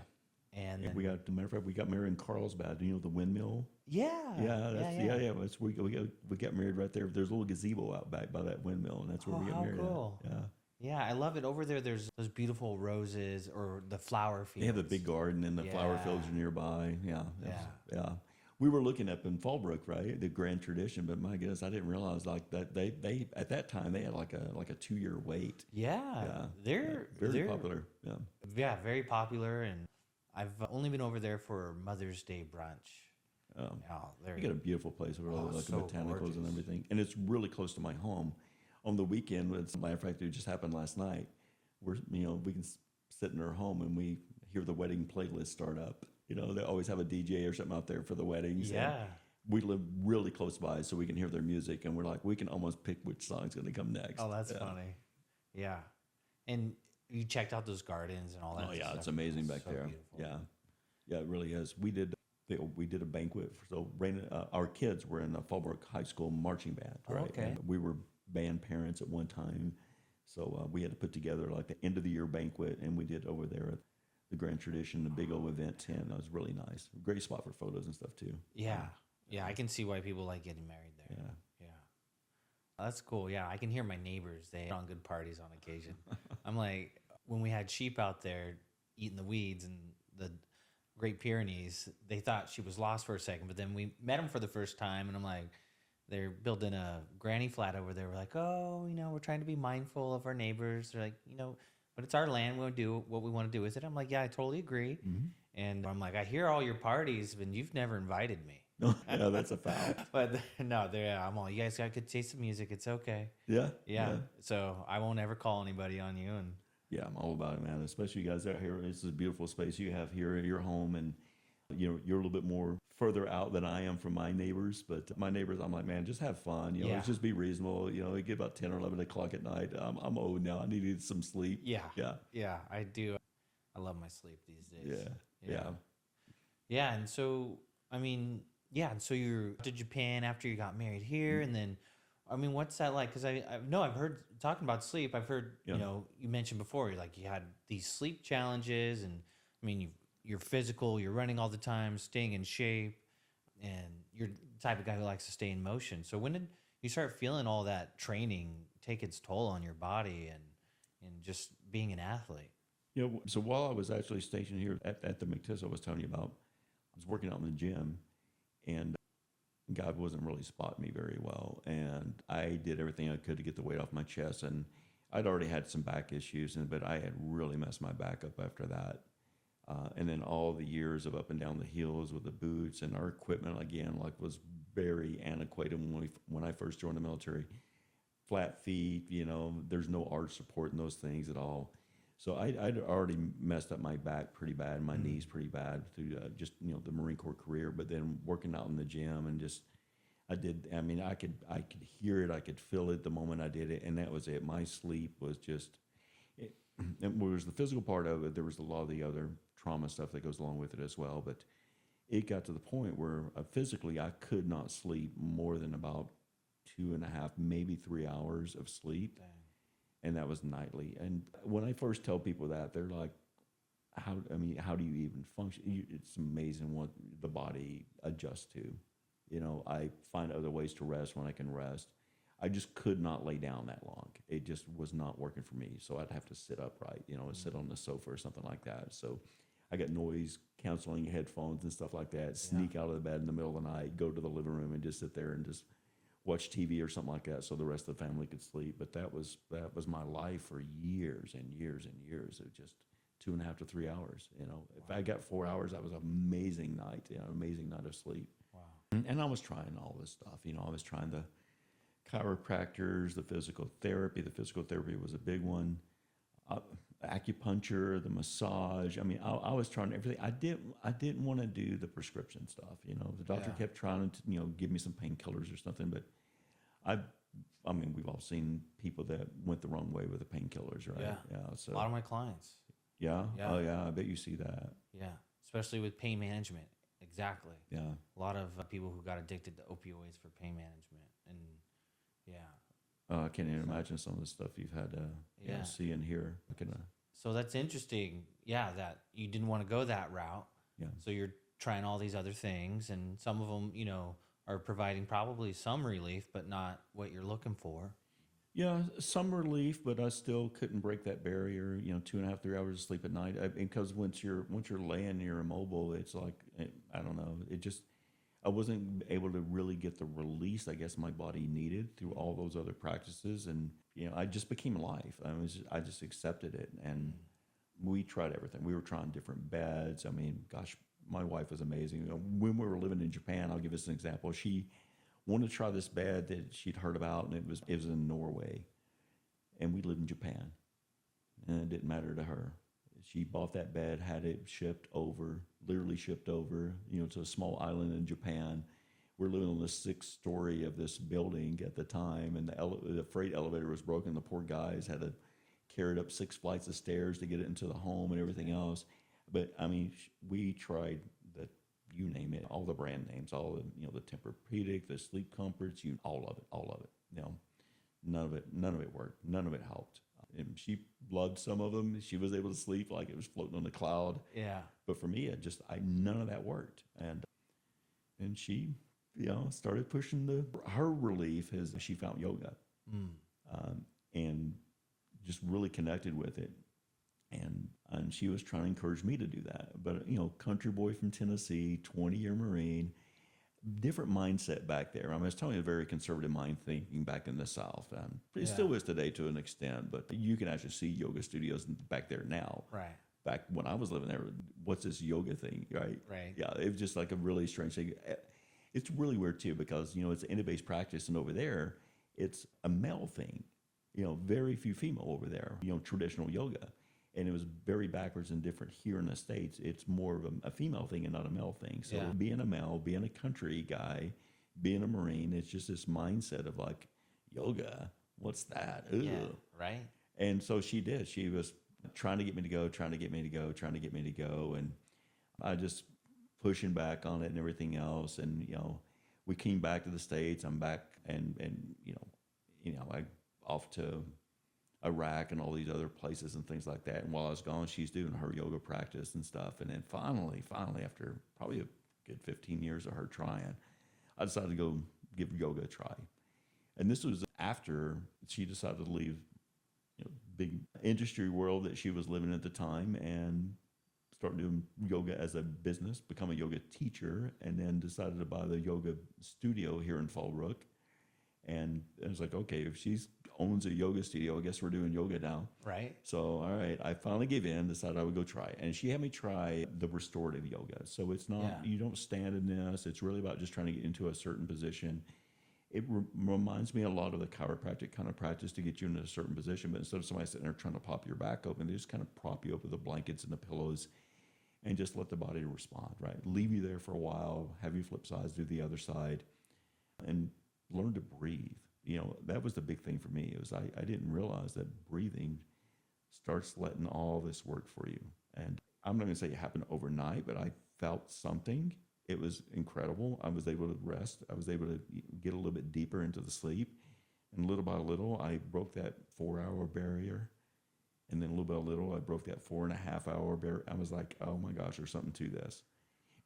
And And then, matter of fact, we got married in Carlsbad. You know the windmill? yeah, Yeah, that's yeah. yeah. That's we got married right there. There's a little gazebo out back by that windmill, and that's where Oh, we got how married cool. at. Yeah, Yeah, I love it. Over there, there's those beautiful roses or the flower they have the fields. big garden and the flower Yeah, fields are nearby. Yeah, yeah. yeah. We were looking up in Fallbrook, right? The Grand Tradition, but my goodness, I didn't realize like that they at that time they had like a 2 year wait. Yeah, Yeah, yeah, they're very they're popular. Yeah. yeah, very popular, and I've only been over there for Mother's Day brunch. Oh, they're You got a beautiful place with all like the so botanicals and gorgeous. everything, and it's really close to my home. On the weekend, as a matter of fact, it just happened last night. We can sit in our home and we hear the wedding playlist start up. They always have a DJ or something out there for the weddings. And Yeah. we live really close by, so we can hear their music, and we're like, we can almost pick which song's going to come next. Oh, that's Yeah. funny. Yeah, and you checked out those gardens and all that. Oh yeah, stuff. it's amazing back So there. beautiful. Yeah, yeah, it really is. We did a banquet. So our kids were in the Fallbrook High School marching band, Oh, right? okay. And we were band parents at one time, so we had to put together like the end of the year banquet, and we did over there at the Grand Tradition, the big old event tent. That was really nice. Great spot for photos and stuff too. Yeah, yeah. I can see why people like getting married there. Yeah. Yeah. That's cool. Yeah, I can hear my neighbors. They put on good parties on occasion. I'm like, when we had sheep out there eating the weeds in the Great Pyrenees, they thought she was lost for a second, but then we met them for the first time, and I'm like, they're building a granny flat over there. We're like, oh, we're trying to be mindful of our neighbors. They're like, but it's our land. We'll do what we want to do with it. I'm like, yeah, I totally agree. Mm-hmm. And I'm like, I hear all your parties, but you've never invited me. Yeah, that's a foul. But no, I'm all, you guys got good taste of music. It's okay. Yeah, Yeah. So I won't ever call anybody on you. And yeah, I'm all about it, man. Especially you guys out here. This is a beautiful space you have here at your home, and you're a little bit more further out than I am from my neighbors. But my neighbors, I'm like, man, just have fun. Yeah. Let's just be reasonable. They get about 10 or 11 o'clock at night. I'm old now. I need some sleep. yeah. Yeah. Yeah, I do. I love my sleep these days. Yeah. Yeah. And so, and so you're to Japan after you got married here. And then, what's that like? Because I know I've heard talking about sleep. I've heard, Yeah. You mentioned before, you had these sleep challenges. And you're physical, you're running all the time, staying in shape. And you're the type of guy who likes to stay in motion. So when did you start feeling all that training take its toll on your body and just being an athlete? So while I was actually stationed here at the McTiss I was telling you about, I was working out in the gym, and God wasn't really spotting me very well. And I did everything I could to get the weight off my chest. And I'd already had some back issues, but I had really messed my back up after that. And then all the years of up and down the hills with the boots, and our equipment again was very antiquated when I first joined the military. Flat feet, there's no arch support in those things at all. So I'd already messed up my back pretty bad, and my knees pretty bad through just the Marine Corps career. But then working out in the gym and I could hear it, I could feel it the moment I did it, and that was it. My sleep was just. And was the physical part of it, there was a lot of the other trauma stuff that goes along with it as well. But it got to the point where physically I could not sleep more than about 2.5, maybe 3 hours of sleep. Dang. And that was nightly. And when I first tell people that, they're like, how do you even function? It's amazing what the body adjusts to. I find other ways to rest when I can rest. I just could not lay down that long. It just was not working for me. So I'd have to sit upright, sit on the sofa or something like that. So I got noise canceling headphones and stuff like that, sneak out of the bed in the middle of the night, go to the living room and just sit there and just watch TV or something like that so the rest of the family could sleep. But that was my life for years and years and years. It was just 2.5 to 3 hours. If I got 4 hours, that was an amazing night, amazing night of sleep. Wow. And I was trying all this stuff. I was trying the chiropractors, the physical therapy. The physical therapy was a big one. Acupuncture, the massage. I was trying everything. I didn't want to do the prescription stuff. The doctor kept trying to, give me some painkillers or something. But we've all seen people that went the wrong way with the painkillers, right? Yeah. So A lot of my clients. Yeah. Yeah. Oh yeah. I bet you see that. Yeah. Especially with pain management. Exactly. Yeah. A lot of people who got addicted to opioids for pain management. And yeah. I can't even imagine some of the stuff you've had to see and hear. So that's interesting. Yeah, that you didn't want to go that route. Yeah. So you're trying all these other things, and some of them, are providing probably some relief, but not what you're looking for. Yeah, some relief, but I still couldn't break that barrier. 2.5, 3 hours of sleep at night. Because once you're laying, you're immobile. It's like I don't know. It just I wasn't able to really get the release I guess my body needed through all those other practices, and I just became life. I just accepted it, and we tried everything. We were trying different beds. I mean, gosh, my wife was amazing. When we were living in Japan, I'll give us an example. She wanted to try this bed that she'd heard about, and it was in Norway, and we lived in Japan, and it didn't matter to her. She bought that bed, had it shipped over, literally shipped over, to a small island in Japan. We're living on the 6th story of this building at the time, and the freight elevator was broken. The poor guys had to carry it up 6 flights of stairs to get it into the home and everything else. But I mean, we tried the, you name it, all the brand names, all the Tempur-Pedic, the Sleep Comforts, all of it. None of it worked. None of it helped. And she loved some of them. She was able to sleep like it was floating on the cloud. Yeah. But for me, none of that worked. And she, started pushing her relief is she found yoga, and just really connected with it. And she was trying to encourage me to do that. But country boy from Tennessee, 20-year Marine, different mindset back there. I was telling you, a very conservative mind thinking back in the South. It still is today to an extent, but you can actually see yoga studios back there now. Right. Back when I was living there, what's this yoga thing, right? Right. Yeah, it was just like a really strange thing. It's really weird too because it's an indie-based practice, and over there, it's a male thing. Very few female over there. Traditional yoga. And it was very backwards and different here in the States. It's more of a female thing and not a male thing. So being a male, being a country guy, being a Marine, it's just this mindset of like, yoga, what's that? Ugh. Yeah, right. And so she did. She was trying to get me to go, trying to get me to go, trying to get me to go. And I just pushing back on it and everything else. And, we came back to the States. I'm back and I off to Iraq and all these other places and things like that. And while I was gone, she's doing her yoga practice and stuff. And then finally, after probably a good 15 years of her trying, I decided to go give yoga a try. And this was after she decided to leave, big industry world that she was living at the time and start doing yoga as a business, become a yoga teacher, and then decided to buy the yoga studio here in Fallbrook. And I was like, okay, if she's owns a yoga studio, I guess we're doing yoga now. Right. So, all right, I finally gave in, decided I would go try it. And she had me try the restorative yoga. So it's not, you don't stand in this. It's really about just trying to get into a certain position. It reminds me a lot of the chiropractic kind of practice to get you into a certain position. But instead of somebody sitting there trying to pop your back open, they just kind of prop you up with the blankets and the pillows and just let the body respond, right? Leave you there for a while, have you flip sides, do the other side, and learn to breathe. That was the big thing for me. It was I didn't realize that breathing starts letting all this work for you. And I'm not going to say it happened overnight, but I felt something. It was incredible. I was able to rest. I was able to get a little bit deeper into the sleep. And little by little, I broke that 4-hour barrier. And then little by little, I broke that 4.5-hour barrier. I was like, oh my gosh, there's something to this.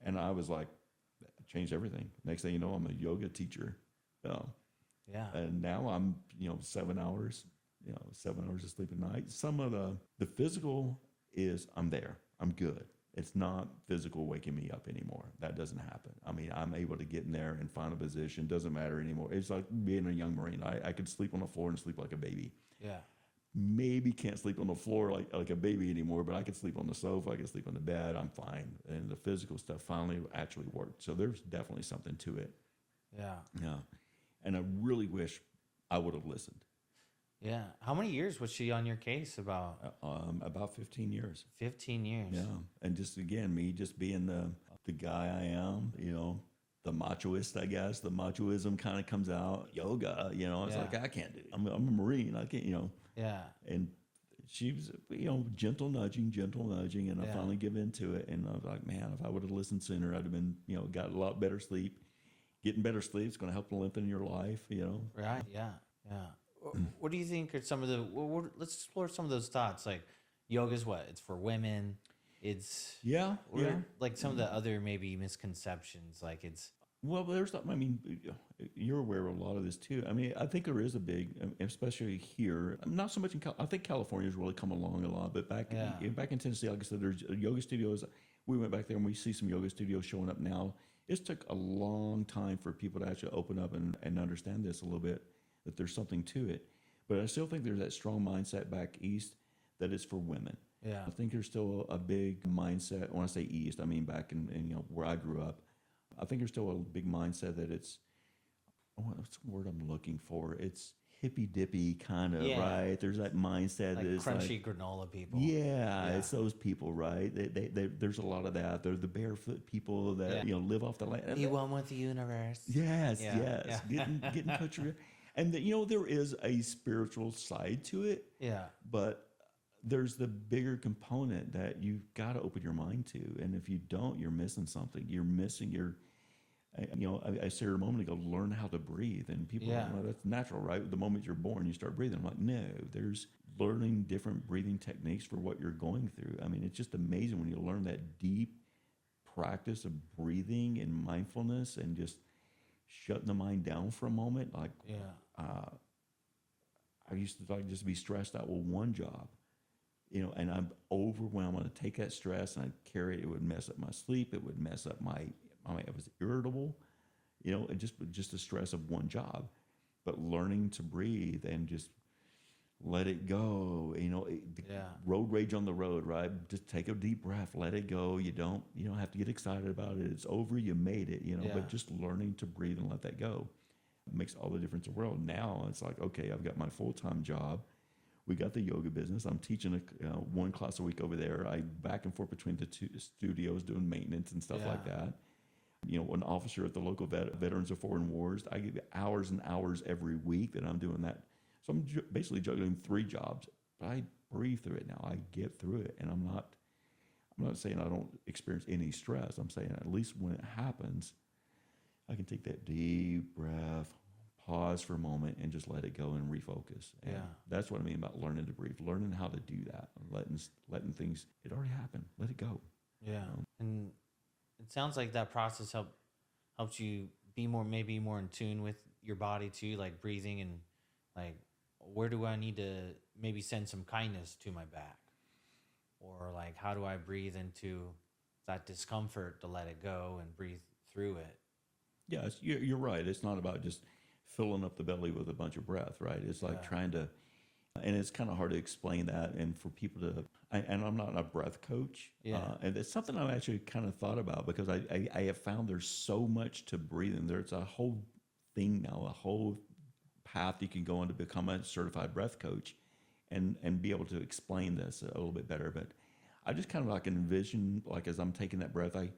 And I was like, changed everything. Next thing you know, I'm a yoga teacher. Yeah. And now I'm, 7 hours, 7 hours of sleep at night. Some of the physical is I'm there. I'm good. It's not physical waking me up anymore. That doesn't happen. I mean, I'm able to get in there and find a position. Doesn't matter anymore. It's like being a young Marine. I could sleep on the floor and sleep like a baby. Yeah. Maybe can't sleep on the floor like a baby anymore, but I could sleep on the sofa. I could sleep on the bed. I'm fine. And the physical stuff finally actually worked. So there's definitely something to it. Yeah. Yeah. And I really wish I would have listened. Yeah. How many years was she on your case about? About 15 years. 15 years. Yeah. And just again, me just being the guy I am, the machoist, I guess. The machoism kind of comes out. Yoga, it's like, I can't do it. I'm a Marine. I can't, Yeah. And she was, gentle nudging. And I finally give into it. And I was like, man, if I would have listened sooner, I'd have been, got a lot better sleep. Getting better sleep is going to help lengthen your life, Right. Yeah. Yeah. What do you think are some of the? Let's explore some of those thoughts. Like, yoga's what? It's for women. It's Yeah, or yeah. like some of the other maybe misconceptions. Like it's Well, there's, I mean, you're aware of a lot of this too. I mean, I think there is a big, especially here, not so much in, I think California's really come along a lot, but yeah, back in Tennessee, like I said, there's yoga studios. We went back there and we see some yoga studios showing up now. It took a long time for people to actually open up and understand this a little bit, that there's something to it. But I still think there's that strong mindset back east that it's for women. yeah, I think there's still a big mindset. When I say east, I mean back in where I grew up. I think there's still a big mindset that it's, what's the word I'm looking for? It's hippy dippy kind of, yeah. right? There's that mindset Like that is crunchy like, granola people. yeah, Yeah, it's those people, right? There's a lot of that. They're the barefoot people that yeah. live off the land. And Be one with the universe. yes, Yeah, yes, yeah, getting culture, and there is a spiritual side to it, yeah, but there's the bigger component that you've got to open your mind to, and if you don't, you're missing something. You're missing your, I said a moment ago, learn how to breathe, and people, yeah, well, that's natural, right? The moment you're born, you start breathing. I'm like, no, there's learning different breathing techniques for what you're going through. I mean, it's just amazing when you learn that deep practice of breathing and mindfulness and just shutting the mind down for a moment. Like, yeah, uh, I used to like just be stressed out with one job, and I'm overwhelmed. I take that stress and I carry it. It would mess up my sleep. It would mess up I was irritable, and just the stress of one job. But learning to breathe and just let it go. The yeah, road rage on the road, right? Just take a deep breath, let it go. You don't have to get excited about it. It's over. You made it. yeah, But just learning to breathe and let that go makes all the difference in the world. Now it's like, okay, I've got my full-time job. We got the yoga business. I'm teaching one class a week over there. I back and forth between the two studios doing maintenance and stuff yeah, like that. An officer at the local Veterans of Foreign Wars. I give hours and hours every week that I'm doing that. So I'm basically juggling 3 jobs. But I breathe through it now. I get through it, and I'm not saying I don't experience any stress. I'm saying at least when it happens, I can take that deep breath, pause for a moment, and just let it go and refocus. And yeah, that's what I mean about learning to breathe, learning how to do that, letting things, it already happened, let it go. yeah. And it sounds like that process helps you be maybe more in tune with your body too, like breathing and like where do I need to maybe send some kindness to my back, or like how do I breathe into that discomfort to let it go and breathe through it. Yeah, you're right. It's not about just filling up the belly with a bunch of breath, right? It's like Yeah, trying to, and it's kind of hard to explain that. And for people to, and I'm not a breath coach, yeah, and it's something I've actually kind of thought about because I have found there's so much to breathing. There's a whole thing now, a whole path you can go on to become a certified breath coach, and be able to explain this a little bit better. But I just kind of like envision, like as I'm taking that breath, I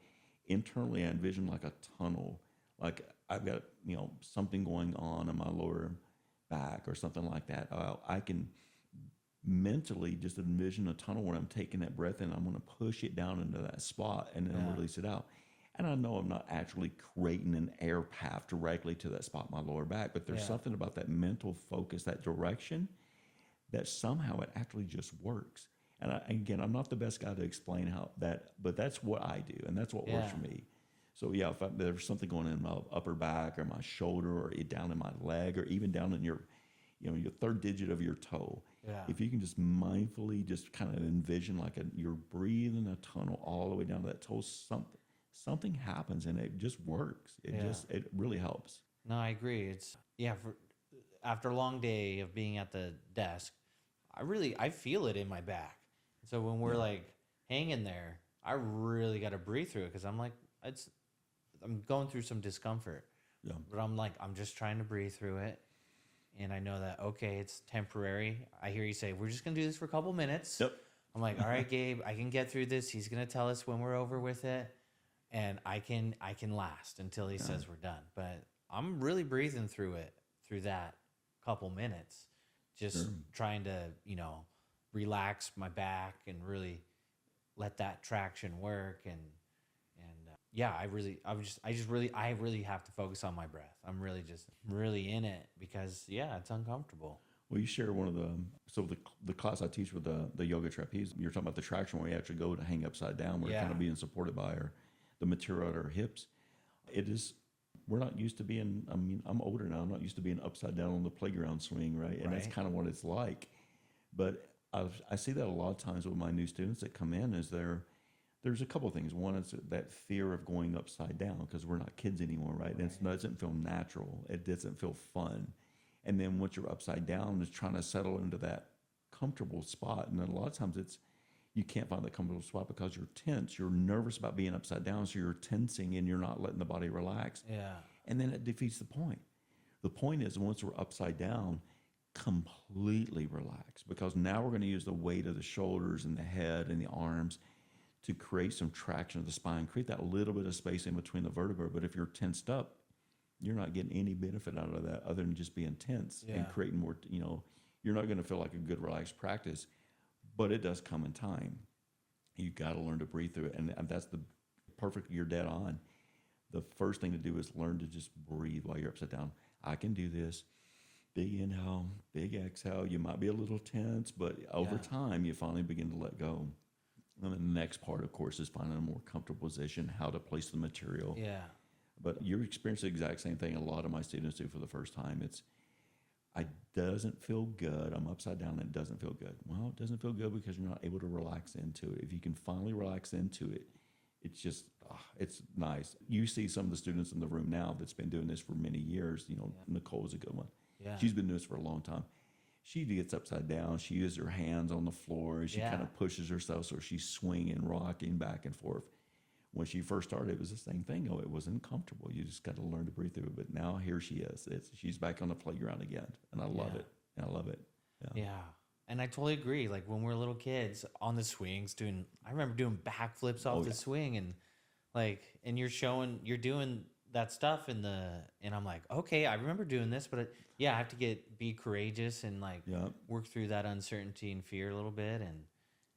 envision like a tunnel, like I've got something going on in my lower back or something like that. I can mentally just envision a tunnel where I'm taking that breath in. I'm going to push it down into that spot and then yeah, release it out. And I know I'm not actually creating an air path directly to that spot in my lower back, but there's yeah, something about that mental focus, that direction, that somehow it actually just works. And again, I'm not the best guy to explain how that, but that's what I do, and that's what works yeah, for me. So yeah, if there's something going on in my upper back or my shoulder or down in my leg or even down in your, your third digit of your toe, yeah, if you can just mindfully just kind of envision like you're breathing a tunnel all the way down to that toe, something happens and it just works. yeah. It really helps. No, I agree. It's yeah. After a long day of being at the desk, I feel it in my back. So when we're Yeah, like hanging there, I really got to breathe through it because I'm going through some discomfort, yeah, but I'm just trying to breathe through it, and I know that okay, it's temporary. I hear you say we're just gonna do this for a couple minutes. yep, I'm like, all right, Gabe, I can get through this. He's gonna tell us when we're over with it, and I can last until he yeah, says we're done. But I'm really breathing through it through that couple minutes, just sure. trying to relax my back and really let that traction work and yeah, I really have to focus on my breath. I'm really in it because yeah, it's uncomfortable. Well, you share one of the class I teach with the yoga trapeze. You're talking about the traction where you actually go to hang upside down, where you're kind Yeah. of being supported by the material at our hips. It is. We're not used to being. I mean, I'm older now. I'm not used to being upside down on the playground swing, right? And that's Right. kind of what it's like. But I see that a lot of times with my new students that come in. There's a couple of things. One is that fear of going upside down because we're not kids anymore, right? And it doesn't feel natural. It doesn't feel fun. And then once you're upside down, it's trying to settle into that comfortable spot. And then a lot of times you can't find that comfortable spot because you're tense. You're nervous about being upside down, so you're tensing and you're not letting the body relax. Yeah. And then it defeats the point. The point is once we're upside down, completely relax because now we're going to use the weight of the shoulders and the head and the arms to create some traction of the spine, create that little bit of space in between the vertebrae. But if you're tensed up, you're not getting any benefit out of that other than just being tense and creating more, you're not going to feel like a good relaxed practice, but it does come in time. You got to learn to breathe through it. And that's you're dead on. The first thing to do is learn to just breathe while you're upside down. I can do this. Big inhale, big exhale. You might be a little tense, but over time, you finally begin to let go. And the next part, of course, is finding a more comfortable position, how to place the material. Yeah. But you're experiencing the exact same thing a lot of my students do for the first time. I doesn't feel good. I'm upside down and it doesn't feel good. Well, it doesn't feel good because you're not able to relax into it. If you can finally relax into it, it's just, it's nice. You see some of the students in the room now that's been doing this for many years. Nicole is a good one. Yeah. She's been doing this for a long time. She gets upside down. She uses her hands on the floor. She kind of pushes herself so she's swinging, rocking back and forth. When she first started, it was the same thing. Oh, it wasn't comfortable. You just got to learn to breathe through it. But now here she is. She's back on the playground again, and I love it. And I love it. Yeah. And I totally agree. Like when we were little kids on the swings, I remember doing backflips off the swing, and you're doing that stuff and I'm like, okay, I remember doing this, but I have to be courageous and work through that uncertainty and fear a little bit.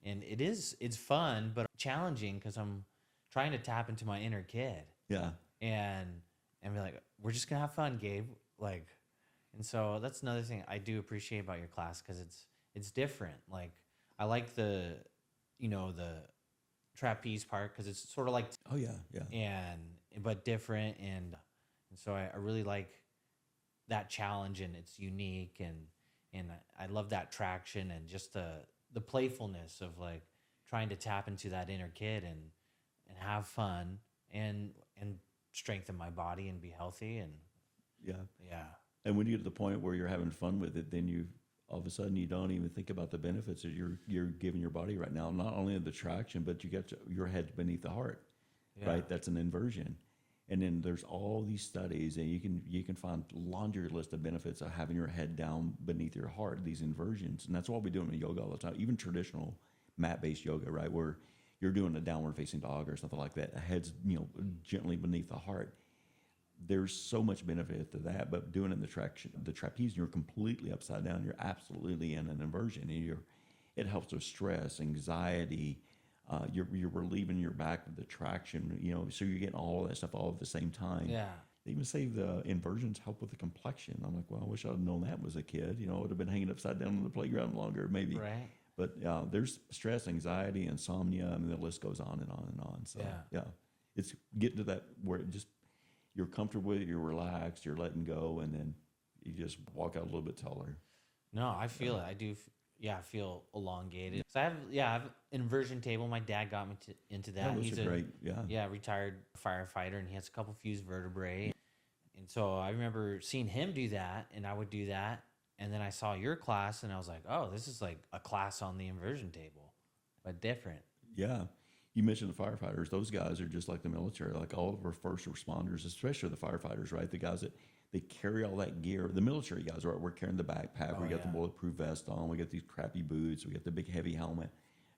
And it's fun, but challenging because I'm trying to tap into my inner kid. Yeah. And be like, we're just gonna have fun, Gabe. And so that's another thing I do appreciate about your class because it's different. Like I like the trapeze part because it's sort of like but different and so I really like that challenge and it's unique and I love that traction and just the playfulness of like trying to tap into that inner kid and have fun and strengthen my body and be healthy and And when you get to the point where you're having fun with it, then all of a sudden you don't even think about the benefits that you're giving your body right now. Not only the traction, but you get your head beneath the heart, right? That's an inversion. And then there's all these studies, and you can find laundry list of benefits of having your head down beneath your heart. These inversions, and that's what we do in yoga all the time. Even traditional mat-based yoga, right, where you're doing a downward-facing dog or something like that. The head's gently beneath the heart. There's so much benefit to that, but doing it in the trapeze, you're completely upside down. You're absolutely in an inversion, and it helps with stress, anxiety. You're relieving your back with the traction, so you're getting all of that stuff all at the same time. Yeah. They even say the inversions help with the complexion. I'm like, well, I wish I'd known that was a kid. I would have been hanging upside down on the playground longer, maybe. Right. But there's stress, anxiety, insomnia. I mean, the list goes on and on and on. So it's getting to that where you're comfortable with it, you're relaxed, you're letting go, and then you just walk out a little bit taller. No, I feel it. I do. I feel elongated. So I have an inversion table. My dad got me into that. Those are great. Retired firefighter, and he has a couple fused vertebrae. And so I remember seeing him do that, and I would do that. And then I saw your class, and I was like, oh, this is like a class on the inversion table, but different. Yeah. You mentioned the firefighters. Those guys are just like the military, like all of our first responders, especially the firefighters, right? The guys that they carry all that gear. The military guys, right? We're carrying the backpack. We got the bulletproof vest on. We got these crappy boots. We got the big heavy helmet.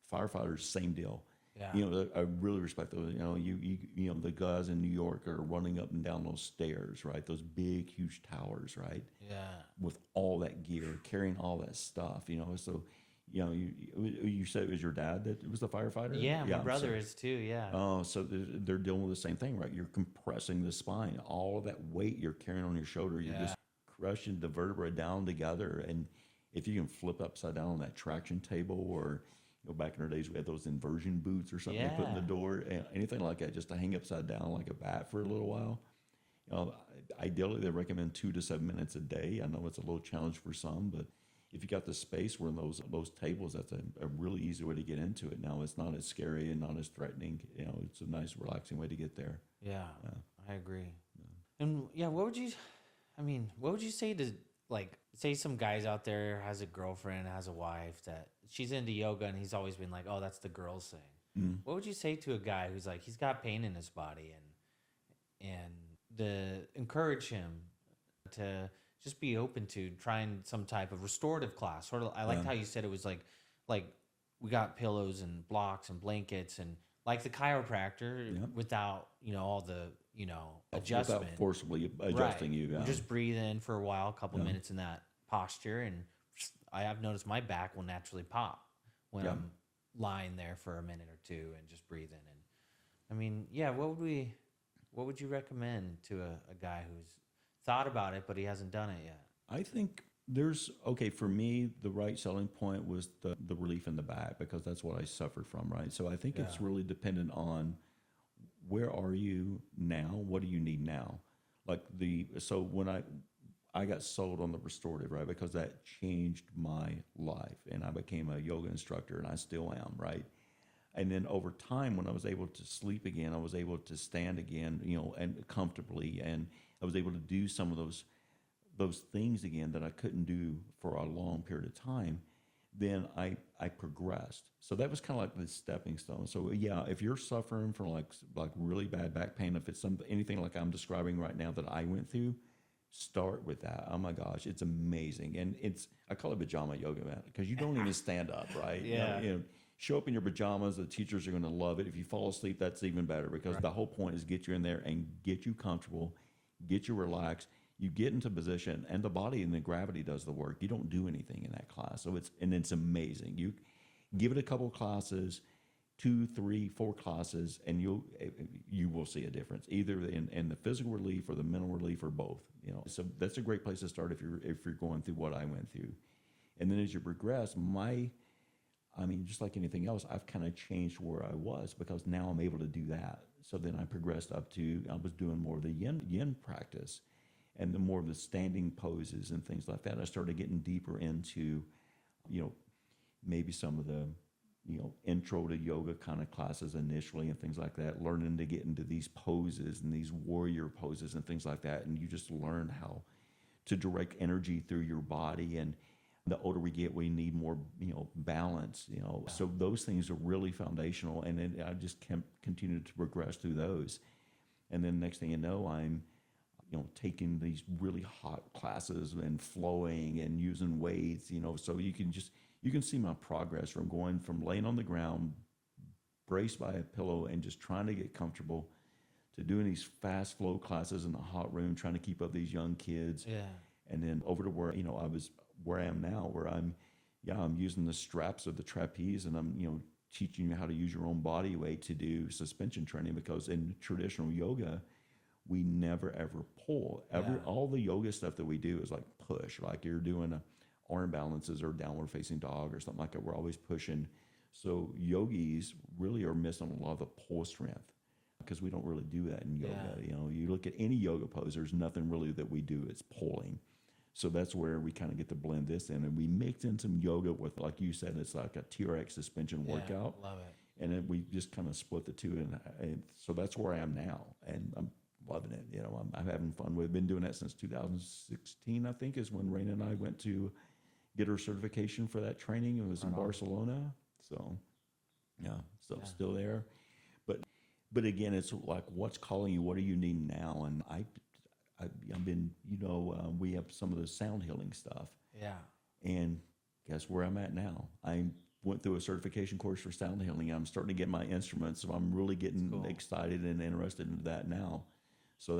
Firefighters, same deal. Yeah. I really respect those. The guys in New York are running up and down those stairs, right? Those big, huge towers, right? Yeah. With all that gear, carrying all that stuff, So, you said it was your dad that was the firefighter? Yeah, my brother is too, yeah. Oh, so they're dealing with the same thing, right? You're compressing the spine. All of that weight you're carrying on your shoulder, you're just crushing the vertebrae down together. And if you can flip upside down on that traction table, or back in our days we had those inversion boots or something they put in the Yeah. door, anything like that, just to hang upside down like a bat for a little while. Ideally, they recommend 2 to 7 minutes a day. I know it's a little challenge for some, but if you got the space where those tables, that's a really easy way to get into it. Now it's not as scary and not as threatening. It's a nice, relaxing way to get there. Yeah, I agree. And yeah, what would you say to, like, say some guys out there has a girlfriend, has a wife that she's into yoga, and he's always been like, oh, that's the girls thing. What would you say to a guy who's like, he's got pain in his body, and encourage him to just be open to trying some type of restorative class? Sort of, I liked how you said it was like we got pillows and blocks and blankets, and like the chiropractor without all the adjustment, without forcibly adjusting you. Yeah. Just breathe in for a while, a couple minutes in that posture, and I have noticed my back will naturally pop when I'm lying there for a minute or two and just breathe in. And I mean, what would you recommend to a guy who's thought about it but he hasn't done it yet? I think for me, the right selling point was the relief in the back, because that's what I suffered from, right? So I think it's really dependent on where are you now? What do you need now? So when I got sold on the restorative, right? Because that changed my life, and I became a yoga instructor, and I still am, right? And then over time, when I was able to sleep again, I was able to stand again, and comfortably, and I was able to do some of those things again that I couldn't do for a long period of time. Then I progressed. So that was kind of like the stepping stone. So yeah, if you're suffering from like really bad back pain, if it's anything like I'm describing right now that I went through, start with that. Oh my gosh, it's amazing. And I call it pajama yoga, man, because you don't even stand up, right? Yeah. Show up in your pajamas. The teachers are going to love it. If you fall asleep, that's even better, because the whole point is get you in there and get you comfortable, get you relaxed. You get into position, and the body and the gravity does the work. You don't do anything in that class. So it's amazing. You give it a couple of classes, 2, 3, 4 classes, and you will see a difference, either in the physical relief or the mental relief, or both. So that's a great place to start if you're going through what I went through. And then as you progress, just like anything else, I've kind of changed where I was, because now I'm able to do that. So then I progressed up to, I was doing more of the yin practice, and the more of the standing poses and things like that. I started getting deeper into, maybe some of the, intro to yoga kind of classes initially and things like that, learning to get into these poses and these warrior poses and things like that. And you just learn how to direct energy through your body. And the older we get, we need more, balance, So those things are really foundational. And then I just continued to progress through those. And then next thing you know, I'm, taking these really hot classes and flowing and using weights, so you can see my progress from going from laying on the ground, braced by a pillow and just trying to get comfortable, to doing these fast flow classes in the hot room, trying to keep up these young kids. Yeah. And then over to where, where I am now, where I'm using the straps of the trapeze, and I'm, teaching you how to use your own body weight to do suspension training, because in traditional yoga, we never ever pull. All the yoga stuff that we do is like push, like you're doing arm balances or downward facing dog or something like that. We're always pushing. So yogis really are missing a lot of the pull strength, because we don't really do that in yoga. You look at any yoga pose, there's nothing really that we do. It's pulling. So that's where we kind of get to blend this in, and we mix in some yoga with, like you said, it's like a TRX suspension workout. Love it. And then we just kind of split the two, and so that's where I am now, and I'm loving it. I'm having fun. We've been doing that since 2016, I think, is when Raina and I went to get her certification for that training. It was in Barcelona. So, still there. But again, it's like, what's calling you? What do you need now? And I've been, we have some of the sound healing stuff. Yeah. And guess where I'm at now? I went through a certification course for sound healing. I'm starting to get my instruments, so I'm really getting excited and interested in that now. So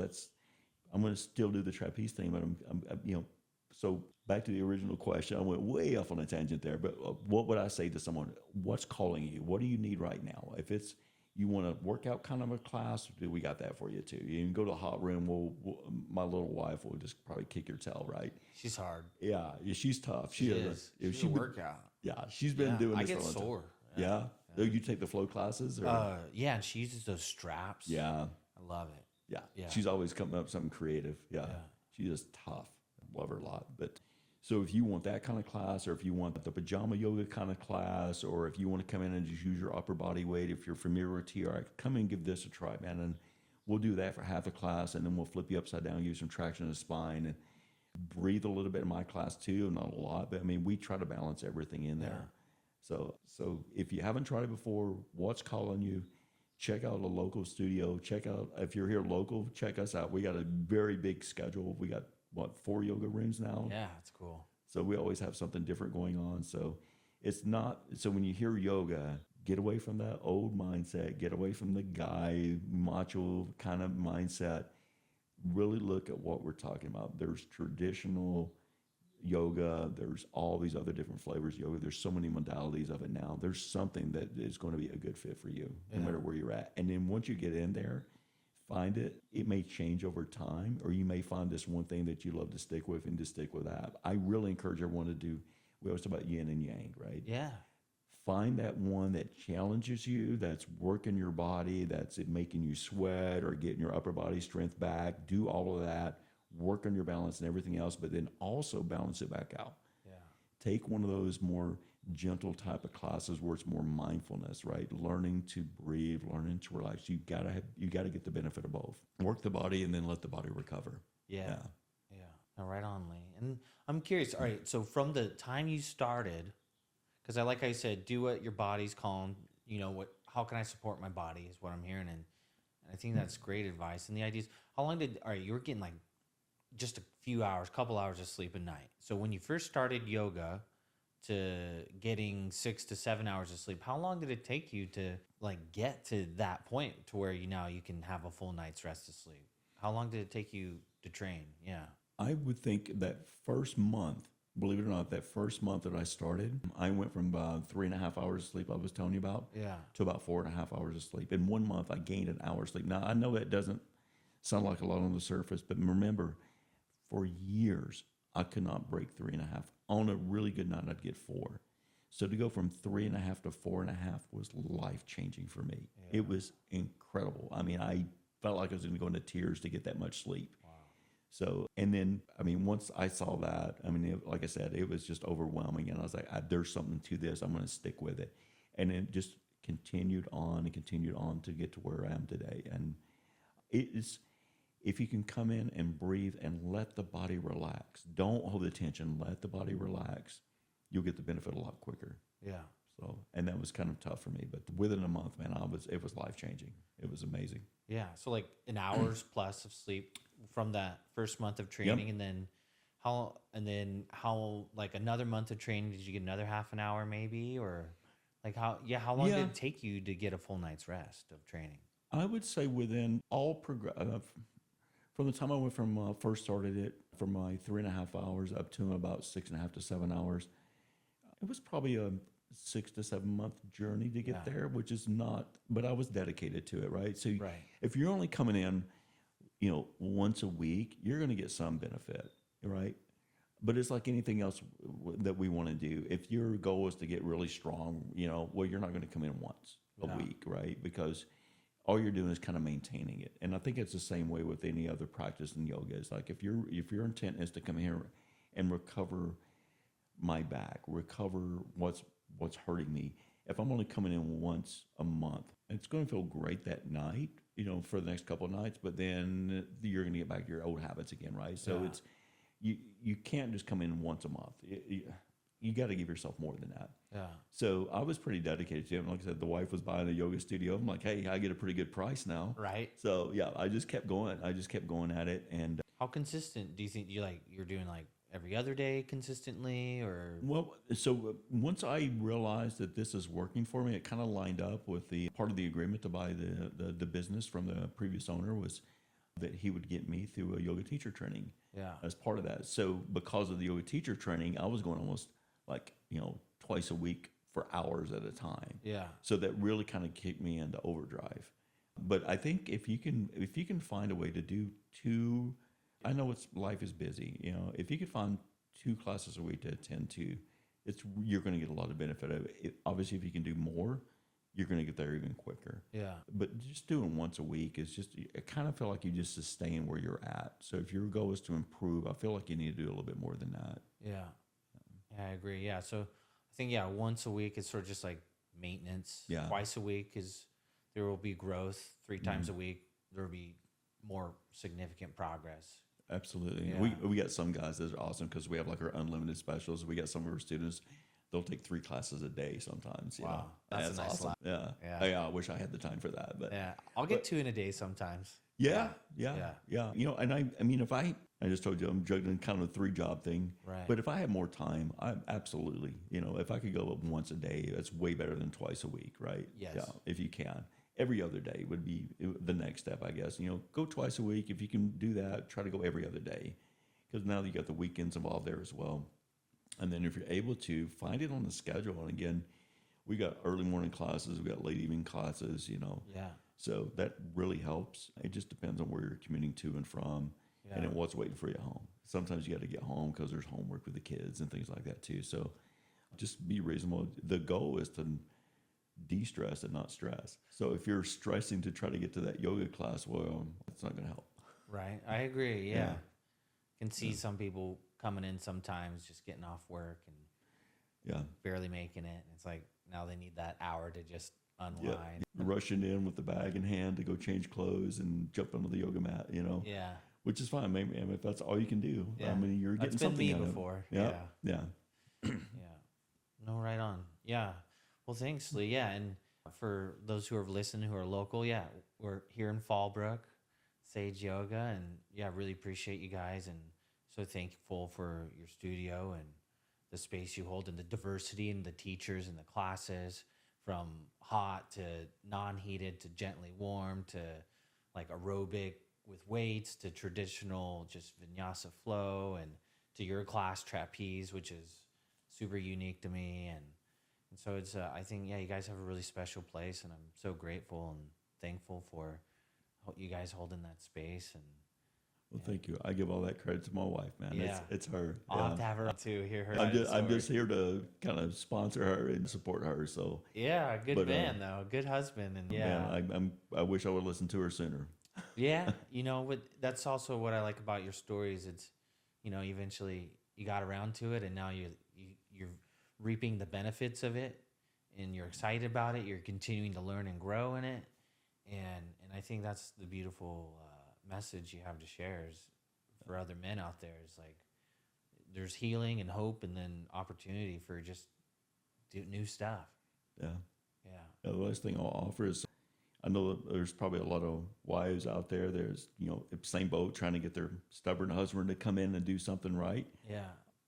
I'm going to still do the trapeze thing, but I'm so back to the original question. I went way off on a tangent there, but what would I say to someone? What's calling you? What do you need right now? If it's You want a workout kind of a class? We got that for you too. You can go to the hot room. My little wife will just probably kick your tail, right? She's hard. Yeah, she's tough. She is. She's a workout. Yeah, she's been doing I this get for a long sore. time. Yeah. Oh, you take the flow classes? Or? Yeah, and she uses those straps. Yeah. I love it. Yeah. She's always coming up with something creative. Yeah. She's just tough. Love her a lot. But so if you want that kind of class, or if you want the pajama yoga kind of class, or if you want to come in and just use your upper body weight, if you're familiar with TRX, come in and give this a try, man. And we'll do that for half a class, and then we'll flip you upside down, use some traction in the spine, and breathe a little bit in my class too, not a lot, but I mean, we try to balance everything in there. So if you haven't tried it before, what's calling you? Check out a local studio. Check out, if you're here local, check us out. We got a very big schedule. We got, 4 yoga rooms now? Yeah, it's cool. So we always have something different going on. So it's not, so when you hear yoga, get away from that old mindset, get away from the guy, macho kind of mindset. Really look at what we're talking about. There's traditional yoga. There's all these other different flavors of yoga. There's so many modalities of it now. There's something that is going to be a good fit for you, no matter where you're at. And then once you get in there, find it. It may change over time, or you may find this one thing that you love to stick with and just stick with that. I really encourage everyone to do, we always talk about yin and yang, right? Yeah. Find that one that challenges you, that's working your body, that's making you sweat or getting your upper body strength back. Do all of that, work on your balance and everything else, but then also balance it back out. Yeah. Take one of those more gentle type of classes where it's more mindfulness, right? Learning to breathe, learning to relax. You gotta get the benefit of both. Work the body and then let the body recover. Yeah. No, right on, Lee. And I'm curious. All right, so from the time you started, because like I said, do what your body's calling. You know what? How can I support my body? Is what I'm hearing, and I think that's great advice. And the idea is, how long did? All right, you were getting like just a few hours, couple hours of sleep a night. So when you first started yoga, to getting 6 to 7 hours of sleep, how long did it take you to like get to that point to where you can have a full night's rest of sleep? How long did it take you to train? Yeah. I would think that first month, believe it or not, that first month that I started, I went from about 3.5 hours of sleep I was telling you about to about 4.5 hours of sleep. In 1 month, I gained an hour of sleep. Now, I know that doesn't sound like a lot on the surface, but remember, for years, I could not break 3.5. On a really good night, I'd get 4. So to go from 3.5 to 4.5 was life-changing for me. Yeah. It was incredible. I mean, I felt like I was going to go into tears to get that much sleep. Wow. So, and then, I mean, once I saw that, I mean, like I said, it was just overwhelming. And I was like, there's something to this. I'm going to stick with it. And it just continued on to get to where I am today. And it is, if you can come in and breathe and let the body relax, don't hold the tension, let the body relax, you'll get the benefit a lot quicker. Yeah. So, and that was kind of tough for me, but within a month, man, it was life-changing. It was amazing. Yeah. So like an hour's plus of sleep from that first month of training. Yep. And then how like another month of training, did you get another half an hour maybe? Or like how long did it take you to get a full night's rest of training? I would say within all from the time I went from first started it, from my 3.5 hours up to about 6.5 to 7 hours, it was probably a 6 to 7 month journey to get there, which is not, but I was dedicated to it, right? So if you're only coming in, once a week, you're going to get some benefit, right? But it's like anything else that we want to do. If your goal is to get really strong, well, you're not going to come in once a week, right? Because all you're doing is kind of maintaining it. And I think it's the same way with any other practice in yoga. It's like if your intent is to come here and recover my back, recover what's hurting me, if I'm only coming in once a month, it's going to feel great that night, for the next couple of nights, but then you're going to get back to your old habits again, right? So it's you can't just come in once a month. You got to give yourself more than that. Yeah. So I was pretty dedicated to it. Like I said, the wife was buying a yoga studio. I'm like, hey, I get a pretty good price now. Right. So yeah, I just kept going. I just kept going at it. And how consistent do you think you're doing like every other day consistently or? Well, so once I realized that this is working for me, it kind of lined up with the part of the agreement to buy the business from the previous owner was that he would get me through a yoga teacher training. Yeah. As part of that. So because of the yoga teacher training, I was going almost like, twice a week for hours at a time. Yeah. So that really kind of kicked me into overdrive. But I think if you can find a way to do two, I know life is busy. If you could find 2 classes a week to attend to, you're going to get a lot of benefit of it. Obviously, if you can do more, you're going to get there even quicker. Yeah. But just doing once a week is just, I kind of feel like you just sustain where you're at. So if your goal is to improve, I feel like you need to do a little bit more than that. Yeah. I agree. Yeah. So I think, once a week is sort of just like maintenance. Yeah. Twice a week there will be growth. 3 times a week, there will be more significant progress. Absolutely. Yeah. We got some guys that are awesome because we have like our unlimited specials. We got some of our students, they'll take 3 classes a day sometimes. Wow. That's nice. awesome. Yeah. I wish I had the time for that. But yeah, I'll get 2 in a day sometimes. Yeah. And I mean, if I just told you I'm juggling kind of a 3-job thing. Right. But if I had more time, I absolutely, if I could go up once a day, that's way better than twice a week, right? Yes. Yeah, if you can. Every other day would be the next step, I guess. Go twice a week. If you can do that, try to go every other day. Because now you got the weekends involved there as well. And then if you're able to, find it on the schedule. And again, we got early morning classes, we got late evening classes, Yeah. So that really helps. It just depends on where you're commuting to and from, and then what's waiting for you at home. Sometimes you got to get home because there's homework with the kids and things like that too. So just be reasonable. The goal is to de-stress and not stress. So if you're stressing to try to get to that yoga class, well, it's not going to help. Right. I agree. Yeah. Can see some people coming in sometimes just getting off work and barely making it. And it's like now they need that hour to just unwind. Rushing in with the bag in hand to go change clothes and jump onto the yoga mat, Yeah. Which is fine. Maybe if that's all you can do. Yeah. I mean, you're getting That's been something me out of it. before. Yeah. Yeah. No, right on. Yeah. Well, thanks, Lee. Yeah. And for those who are listening, who are local, we're here in Fallbrook, Sage Yoga. And really appreciate you guys and so thankful for your studio and the space you hold and the diversity and the teachers and the classes, from hot to non-heated to gently warm to like aerobic with weights to traditional just vinyasa flow, and to your class trapeze, which is super unique to me. And so it's I think you guys have a really special place, and I'm so grateful and thankful for you guys holding that space. And well, thank you. I give all that credit to my wife, man. It's her. I'll have to have her too. Hear her. I'm just here to kind of sponsor her and support her. So good man though, good husband, and man, I wish I would listen to her sooner. Yeah, that's also what I like about your stories. It's eventually you got around to it, and now you're reaping the benefits of it, and you're excited about it. You're continuing to learn and grow in it, and I think that's the beautiful message you have to share is for other men out there. Is like there's healing and hope, and then opportunity for just do new stuff. Yeah. Yeah. The last thing I'll offer is, I know that there's probably a lot of wives out there. There's same boat, trying to get their stubborn husband to come in and do something right. Yeah.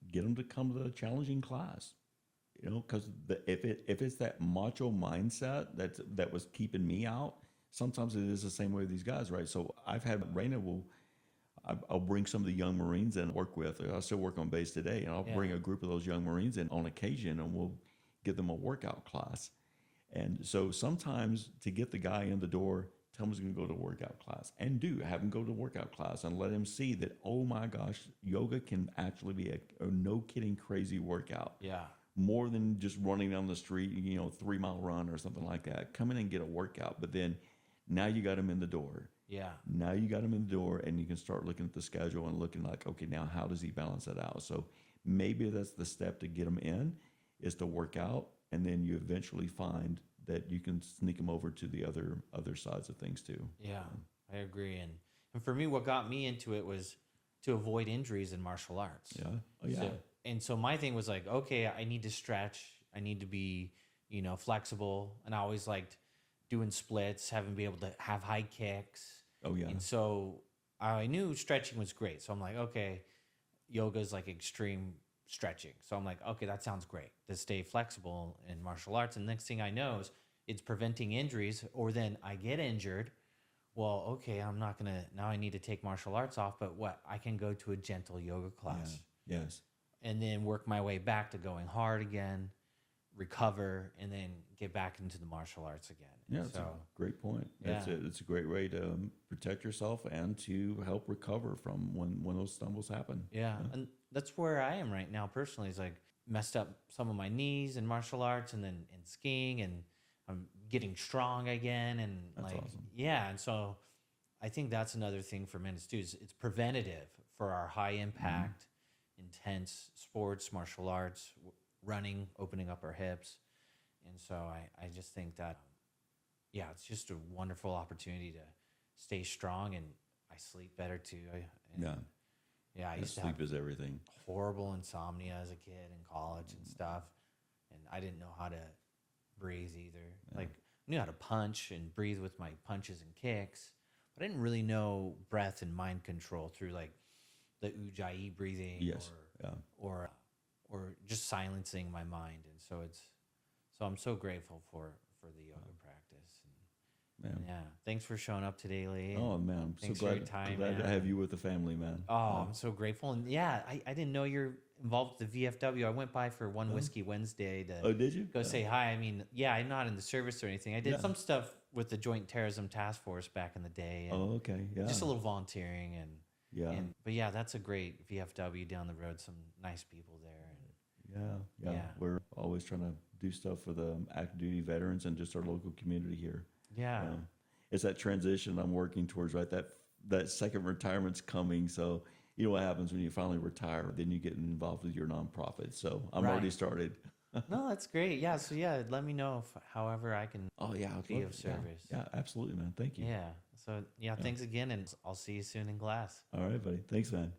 Get them to come to the challenging class. Because if it's that macho mindset that was keeping me out, sometimes it is the same way with these guys, right? So I've had Raina I'll bring some of the young Marines in and work with. I still work on base today, and I'll bring a group of those young Marines in on occasion, and we'll give them a workout class. And so sometimes to get the guy in the door, tell him he's going to go to a workout class, and have him go to a workout class and let him see that, oh my gosh, yoga can actually be a no kidding crazy workout. Yeah. More than just running down the street, 3-mile run or something like that. Come in and get a workout, but then now you got him in the door. Yeah. Now you got him in the door, and you can start looking at the schedule and looking like, okay, now how does he balance that out? So maybe that's the step to get him in, is to work out, and then you eventually find that you can sneak them over to the other sides of things too. Yeah, I agree. And for me, what got me into it was to avoid injuries in martial arts. Yeah. Oh, yeah. So my thing was like, okay, I need to stretch. I need to be, flexible. And I always liked doing splits, having be able to have high kicks. Oh, yeah. And so I knew stretching was great. So I'm like, okay, yoga is like extreme stretching. So I'm like, okay, that sounds great to stay flexible in martial arts. And next thing I know is it's preventing injuries, or then I get injured. Well, okay, I'm not going to, now I need to take martial arts off, but what? I can go to a gentle yoga class. Yeah. Yes. And then work my way back to going hard again, recover, and then get back into the martial arts again. Yeah, And that's so, a great point. yeah, It's a great way to protect yourself and to help recover from when those stumbles happen. yeah. Yeah, And that's where I am right now personally, is like messed up some of my knees in martial arts and then in skiing, and I'm getting strong again. And that's like, awesome. yeah. And so I think that's another thing for men too, is it's preventative for our high Hmm. impact, intense sports, martial arts, running, opening up our hips. And so I just think that, yeah, it's just a wonderful opportunity to stay strong, and I sleep better too. And Yeah, yeah, I yeah, used to have sleep is everything. horrible insomnia as a kid in college and stuff. And I didn't know how to breathe either. Yeah. Like, I knew how to punch and breathe with my punches and kicks, but I didn't really know breath and mind control through like the ujjayi breathing, Yes. Yeah. or just silencing my mind. And so I'm so grateful for the yoga practice. And Man. yeah, thanks for showing up today, Lee. Oh And man, I'm so thanks for your glad time, glad to man. have you with the family, man. Oh, I'm so grateful. And yeah, I didn't know you're involved with the VFW. I went by for one Oh. Whiskey Wednesday to Oh, did you? go say hi. I mean, yeah, I'm not in the service or anything. I did Yeah. some stuff with the Joint Terrorism Task Force back in the day, and Oh, okay. Yeah. just a little volunteering. Yeah. But yeah, that's a great VFW down the road. Some nice people there. Yeah. Yeah. We're always trying to do stuff for the active duty veterans and just our local community here. Yeah. It's that transition I'm working towards, right? That second retirement's coming. So you know what happens when you finally retire, then you get involved with your nonprofit. So I'm already Right. started. No, that's great. Yeah. So yeah, let me know if however I can Oh yeah, I'd be love of to. Yeah. service. Yeah, absolutely, man. Thank you. Yeah. So yeah, Yeah. thanks again, and I'll see you soon in class. All right, buddy. Thanks, man.